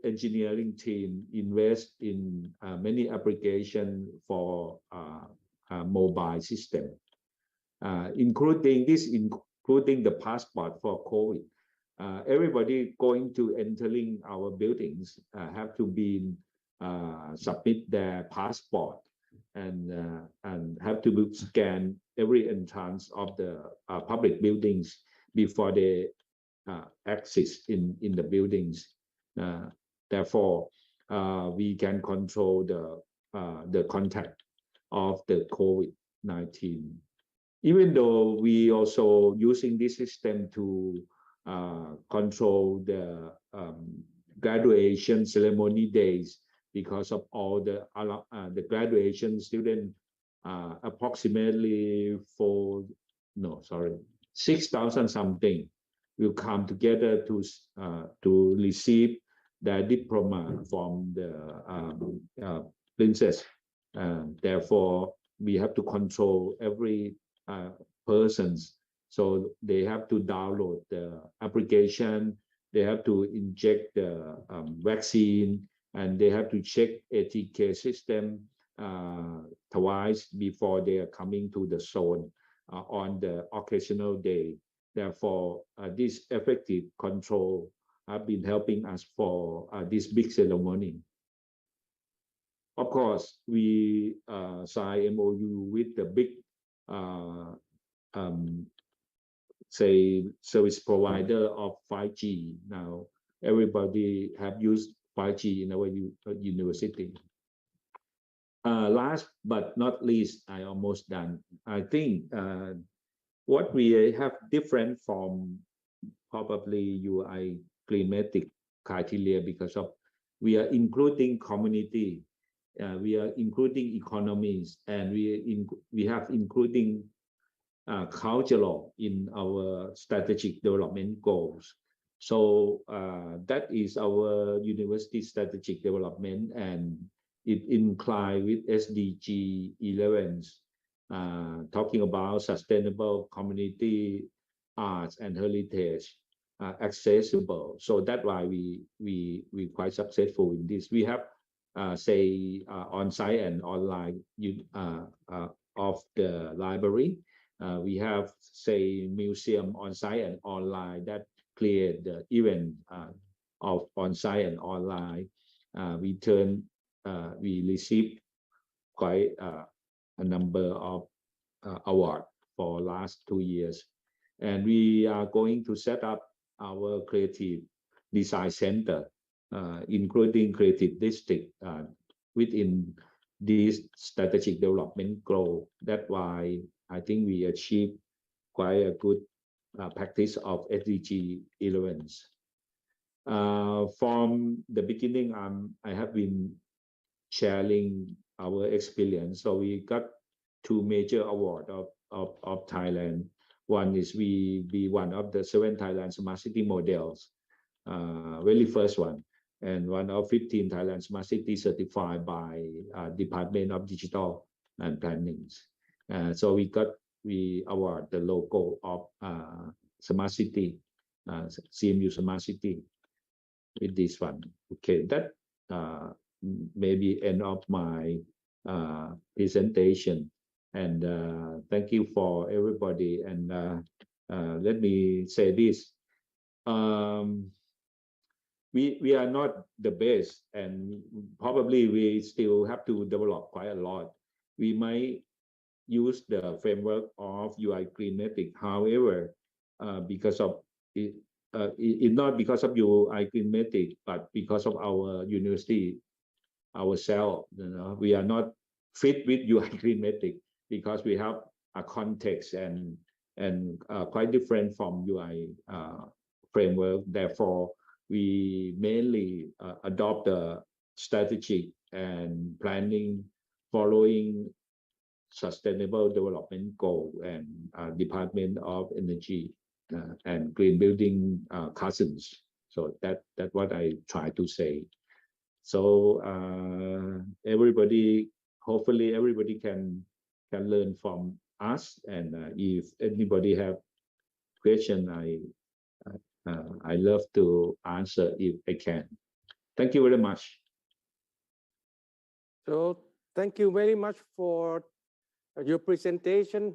engineering team invest in many applications for mobile system, including the passport for COVID. Everybody going to entering our buildings have to be submit their passport and have to scan every entrance of the public buildings before they access in the buildings. Therefore, we can control the contact of the COVID-19. Even though we also using this system to control the graduation ceremony days, because of all the graduation student, approximately 6,000 something will come together to receive their diploma from the princess. Therefore, we have to control every persons. So they have to download the application, they have to inject the vaccine, and they have to check ATK system twice before they are coming to the zone on the occasional day. Therefore, this effective control have been helping us for this big ceremony. Of course, we sign MOU with the big say service provider of 5G. Now everybody have used 5G in our university. Last but not least, I almost done. I think what we have different from probably UI Greenmetric criteria, because of we are including community, we are including economies, and we have including cultural in our strategic development goals. So that is our university strategic development, and it includes with SDG 11, talking about sustainable community, arts and heritage, accessible. So that's why we quite successful in this. We have say on-site and online of the library. We have, say, museum on-site and online that create the event of on-site and online. We received quite a number of awards for last 2 years. And we are going to set up our creative design center, including creative district within this strategic development goal. That's why I think we achieved quite a good practice of SDG 11. From the beginning, I have been sharing our experience. So we got 2 major awards of Thailand. One is we be one of the 7 Thailand Smart City models, very first one, and one of 15 Thailand Smart City certified by Department of Digital and Planning. So we award the logo of Smart City, CMU Smart City with this one. Okay, that maybe end of my presentation. And thank you for everybody. And let me say this. We are not the best, and probably we still have to develop quite a lot. We might use the framework of UI Greenmetric. However, because of it, it's not because of UI Greenmetric, but because of our university ourselves. We are not fit with UI Greenmetric because we have a context and quite different from UI framework. Therefore, we mainly adopt the strategic and planning following Sustainable Development Goal and Department of Energy and Green Building cousins. So that's what I try to say. So hopefully everybody can learn from us. And if anybody have question, I love to answer if I can. Thank you very much. So thank you very much for your presentation,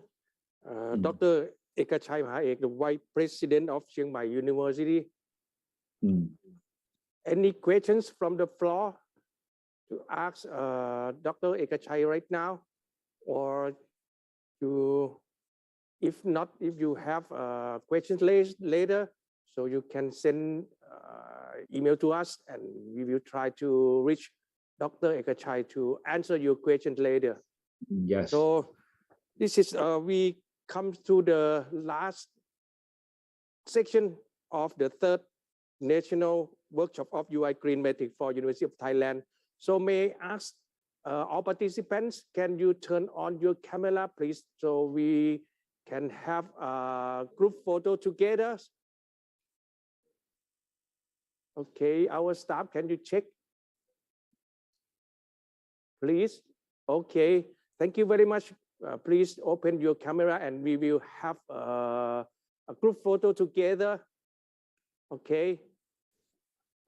Dr. Ekachai Mahaek, the Vice President of Chiang Mai University. Any questions from the floor to ask Dr. Ekachai right now? Or if not, if you have questions later, so you can send email to us and we will try to reach Dr. Ekachai to answer your questions later. Yes. So this is, we come to the last section of the third National Workshop of UI Greenmetric for University of Thailand. So may I ask all participants, can you turn on your camera, please, so we can have a group photo together? Okay, our staff, can you check? Please. Okay, thank you very much. Please open your camera and we will have a group photo together. Okay,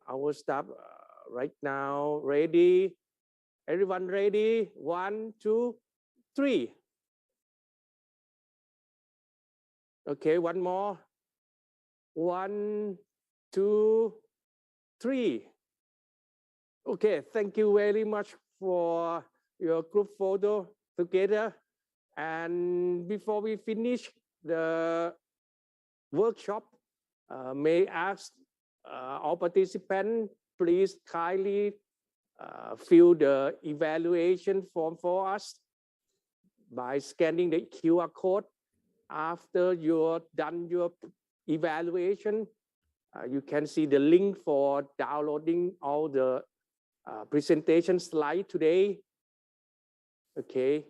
our staff right now ready. Everyone ready? 1, 2, 3. Okay, one more. 1, 2, 3. Okay, thank you very much for your group photo together. And before we finish the workshop, may I ask all participants, please kindly fill the evaluation form for us by scanning the QR code. After you're done your evaluation, you can see the link for downloading all the presentation slides today. Okay.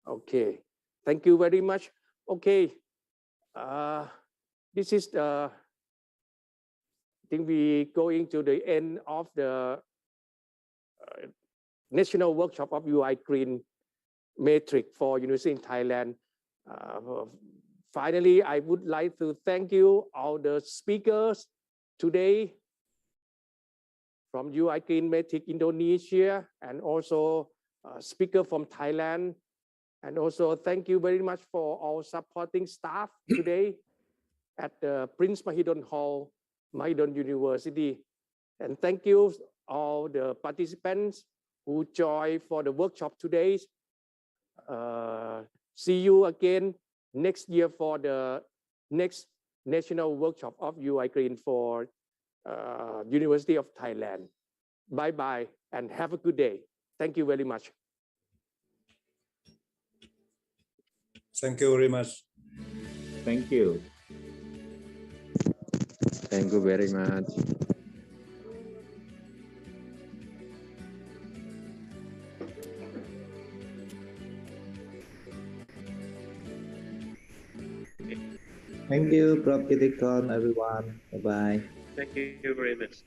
Okay. Thank you very much. Okay. This is the, I think we going to the end of the National Workshop of UI Greenmetric for University in Thailand. Finally, I would like to thank you, all the speakers today from UI Greenmetric Indonesia, and also speaker from Thailand. And also thank you very much for all supporting staff today at the Prince Mahidol Hall, Mahidol University. And thank you all the participants who joined for the workshop today. See you again next year for the next National Workshop of UI Green for University of Thailand. Bye-bye and have a good day. Thank you very much. Thank you very much. Thank you. Thank you very much. Thank you, Prof. Kitikon, everyone. Bye-bye. Thank you very much.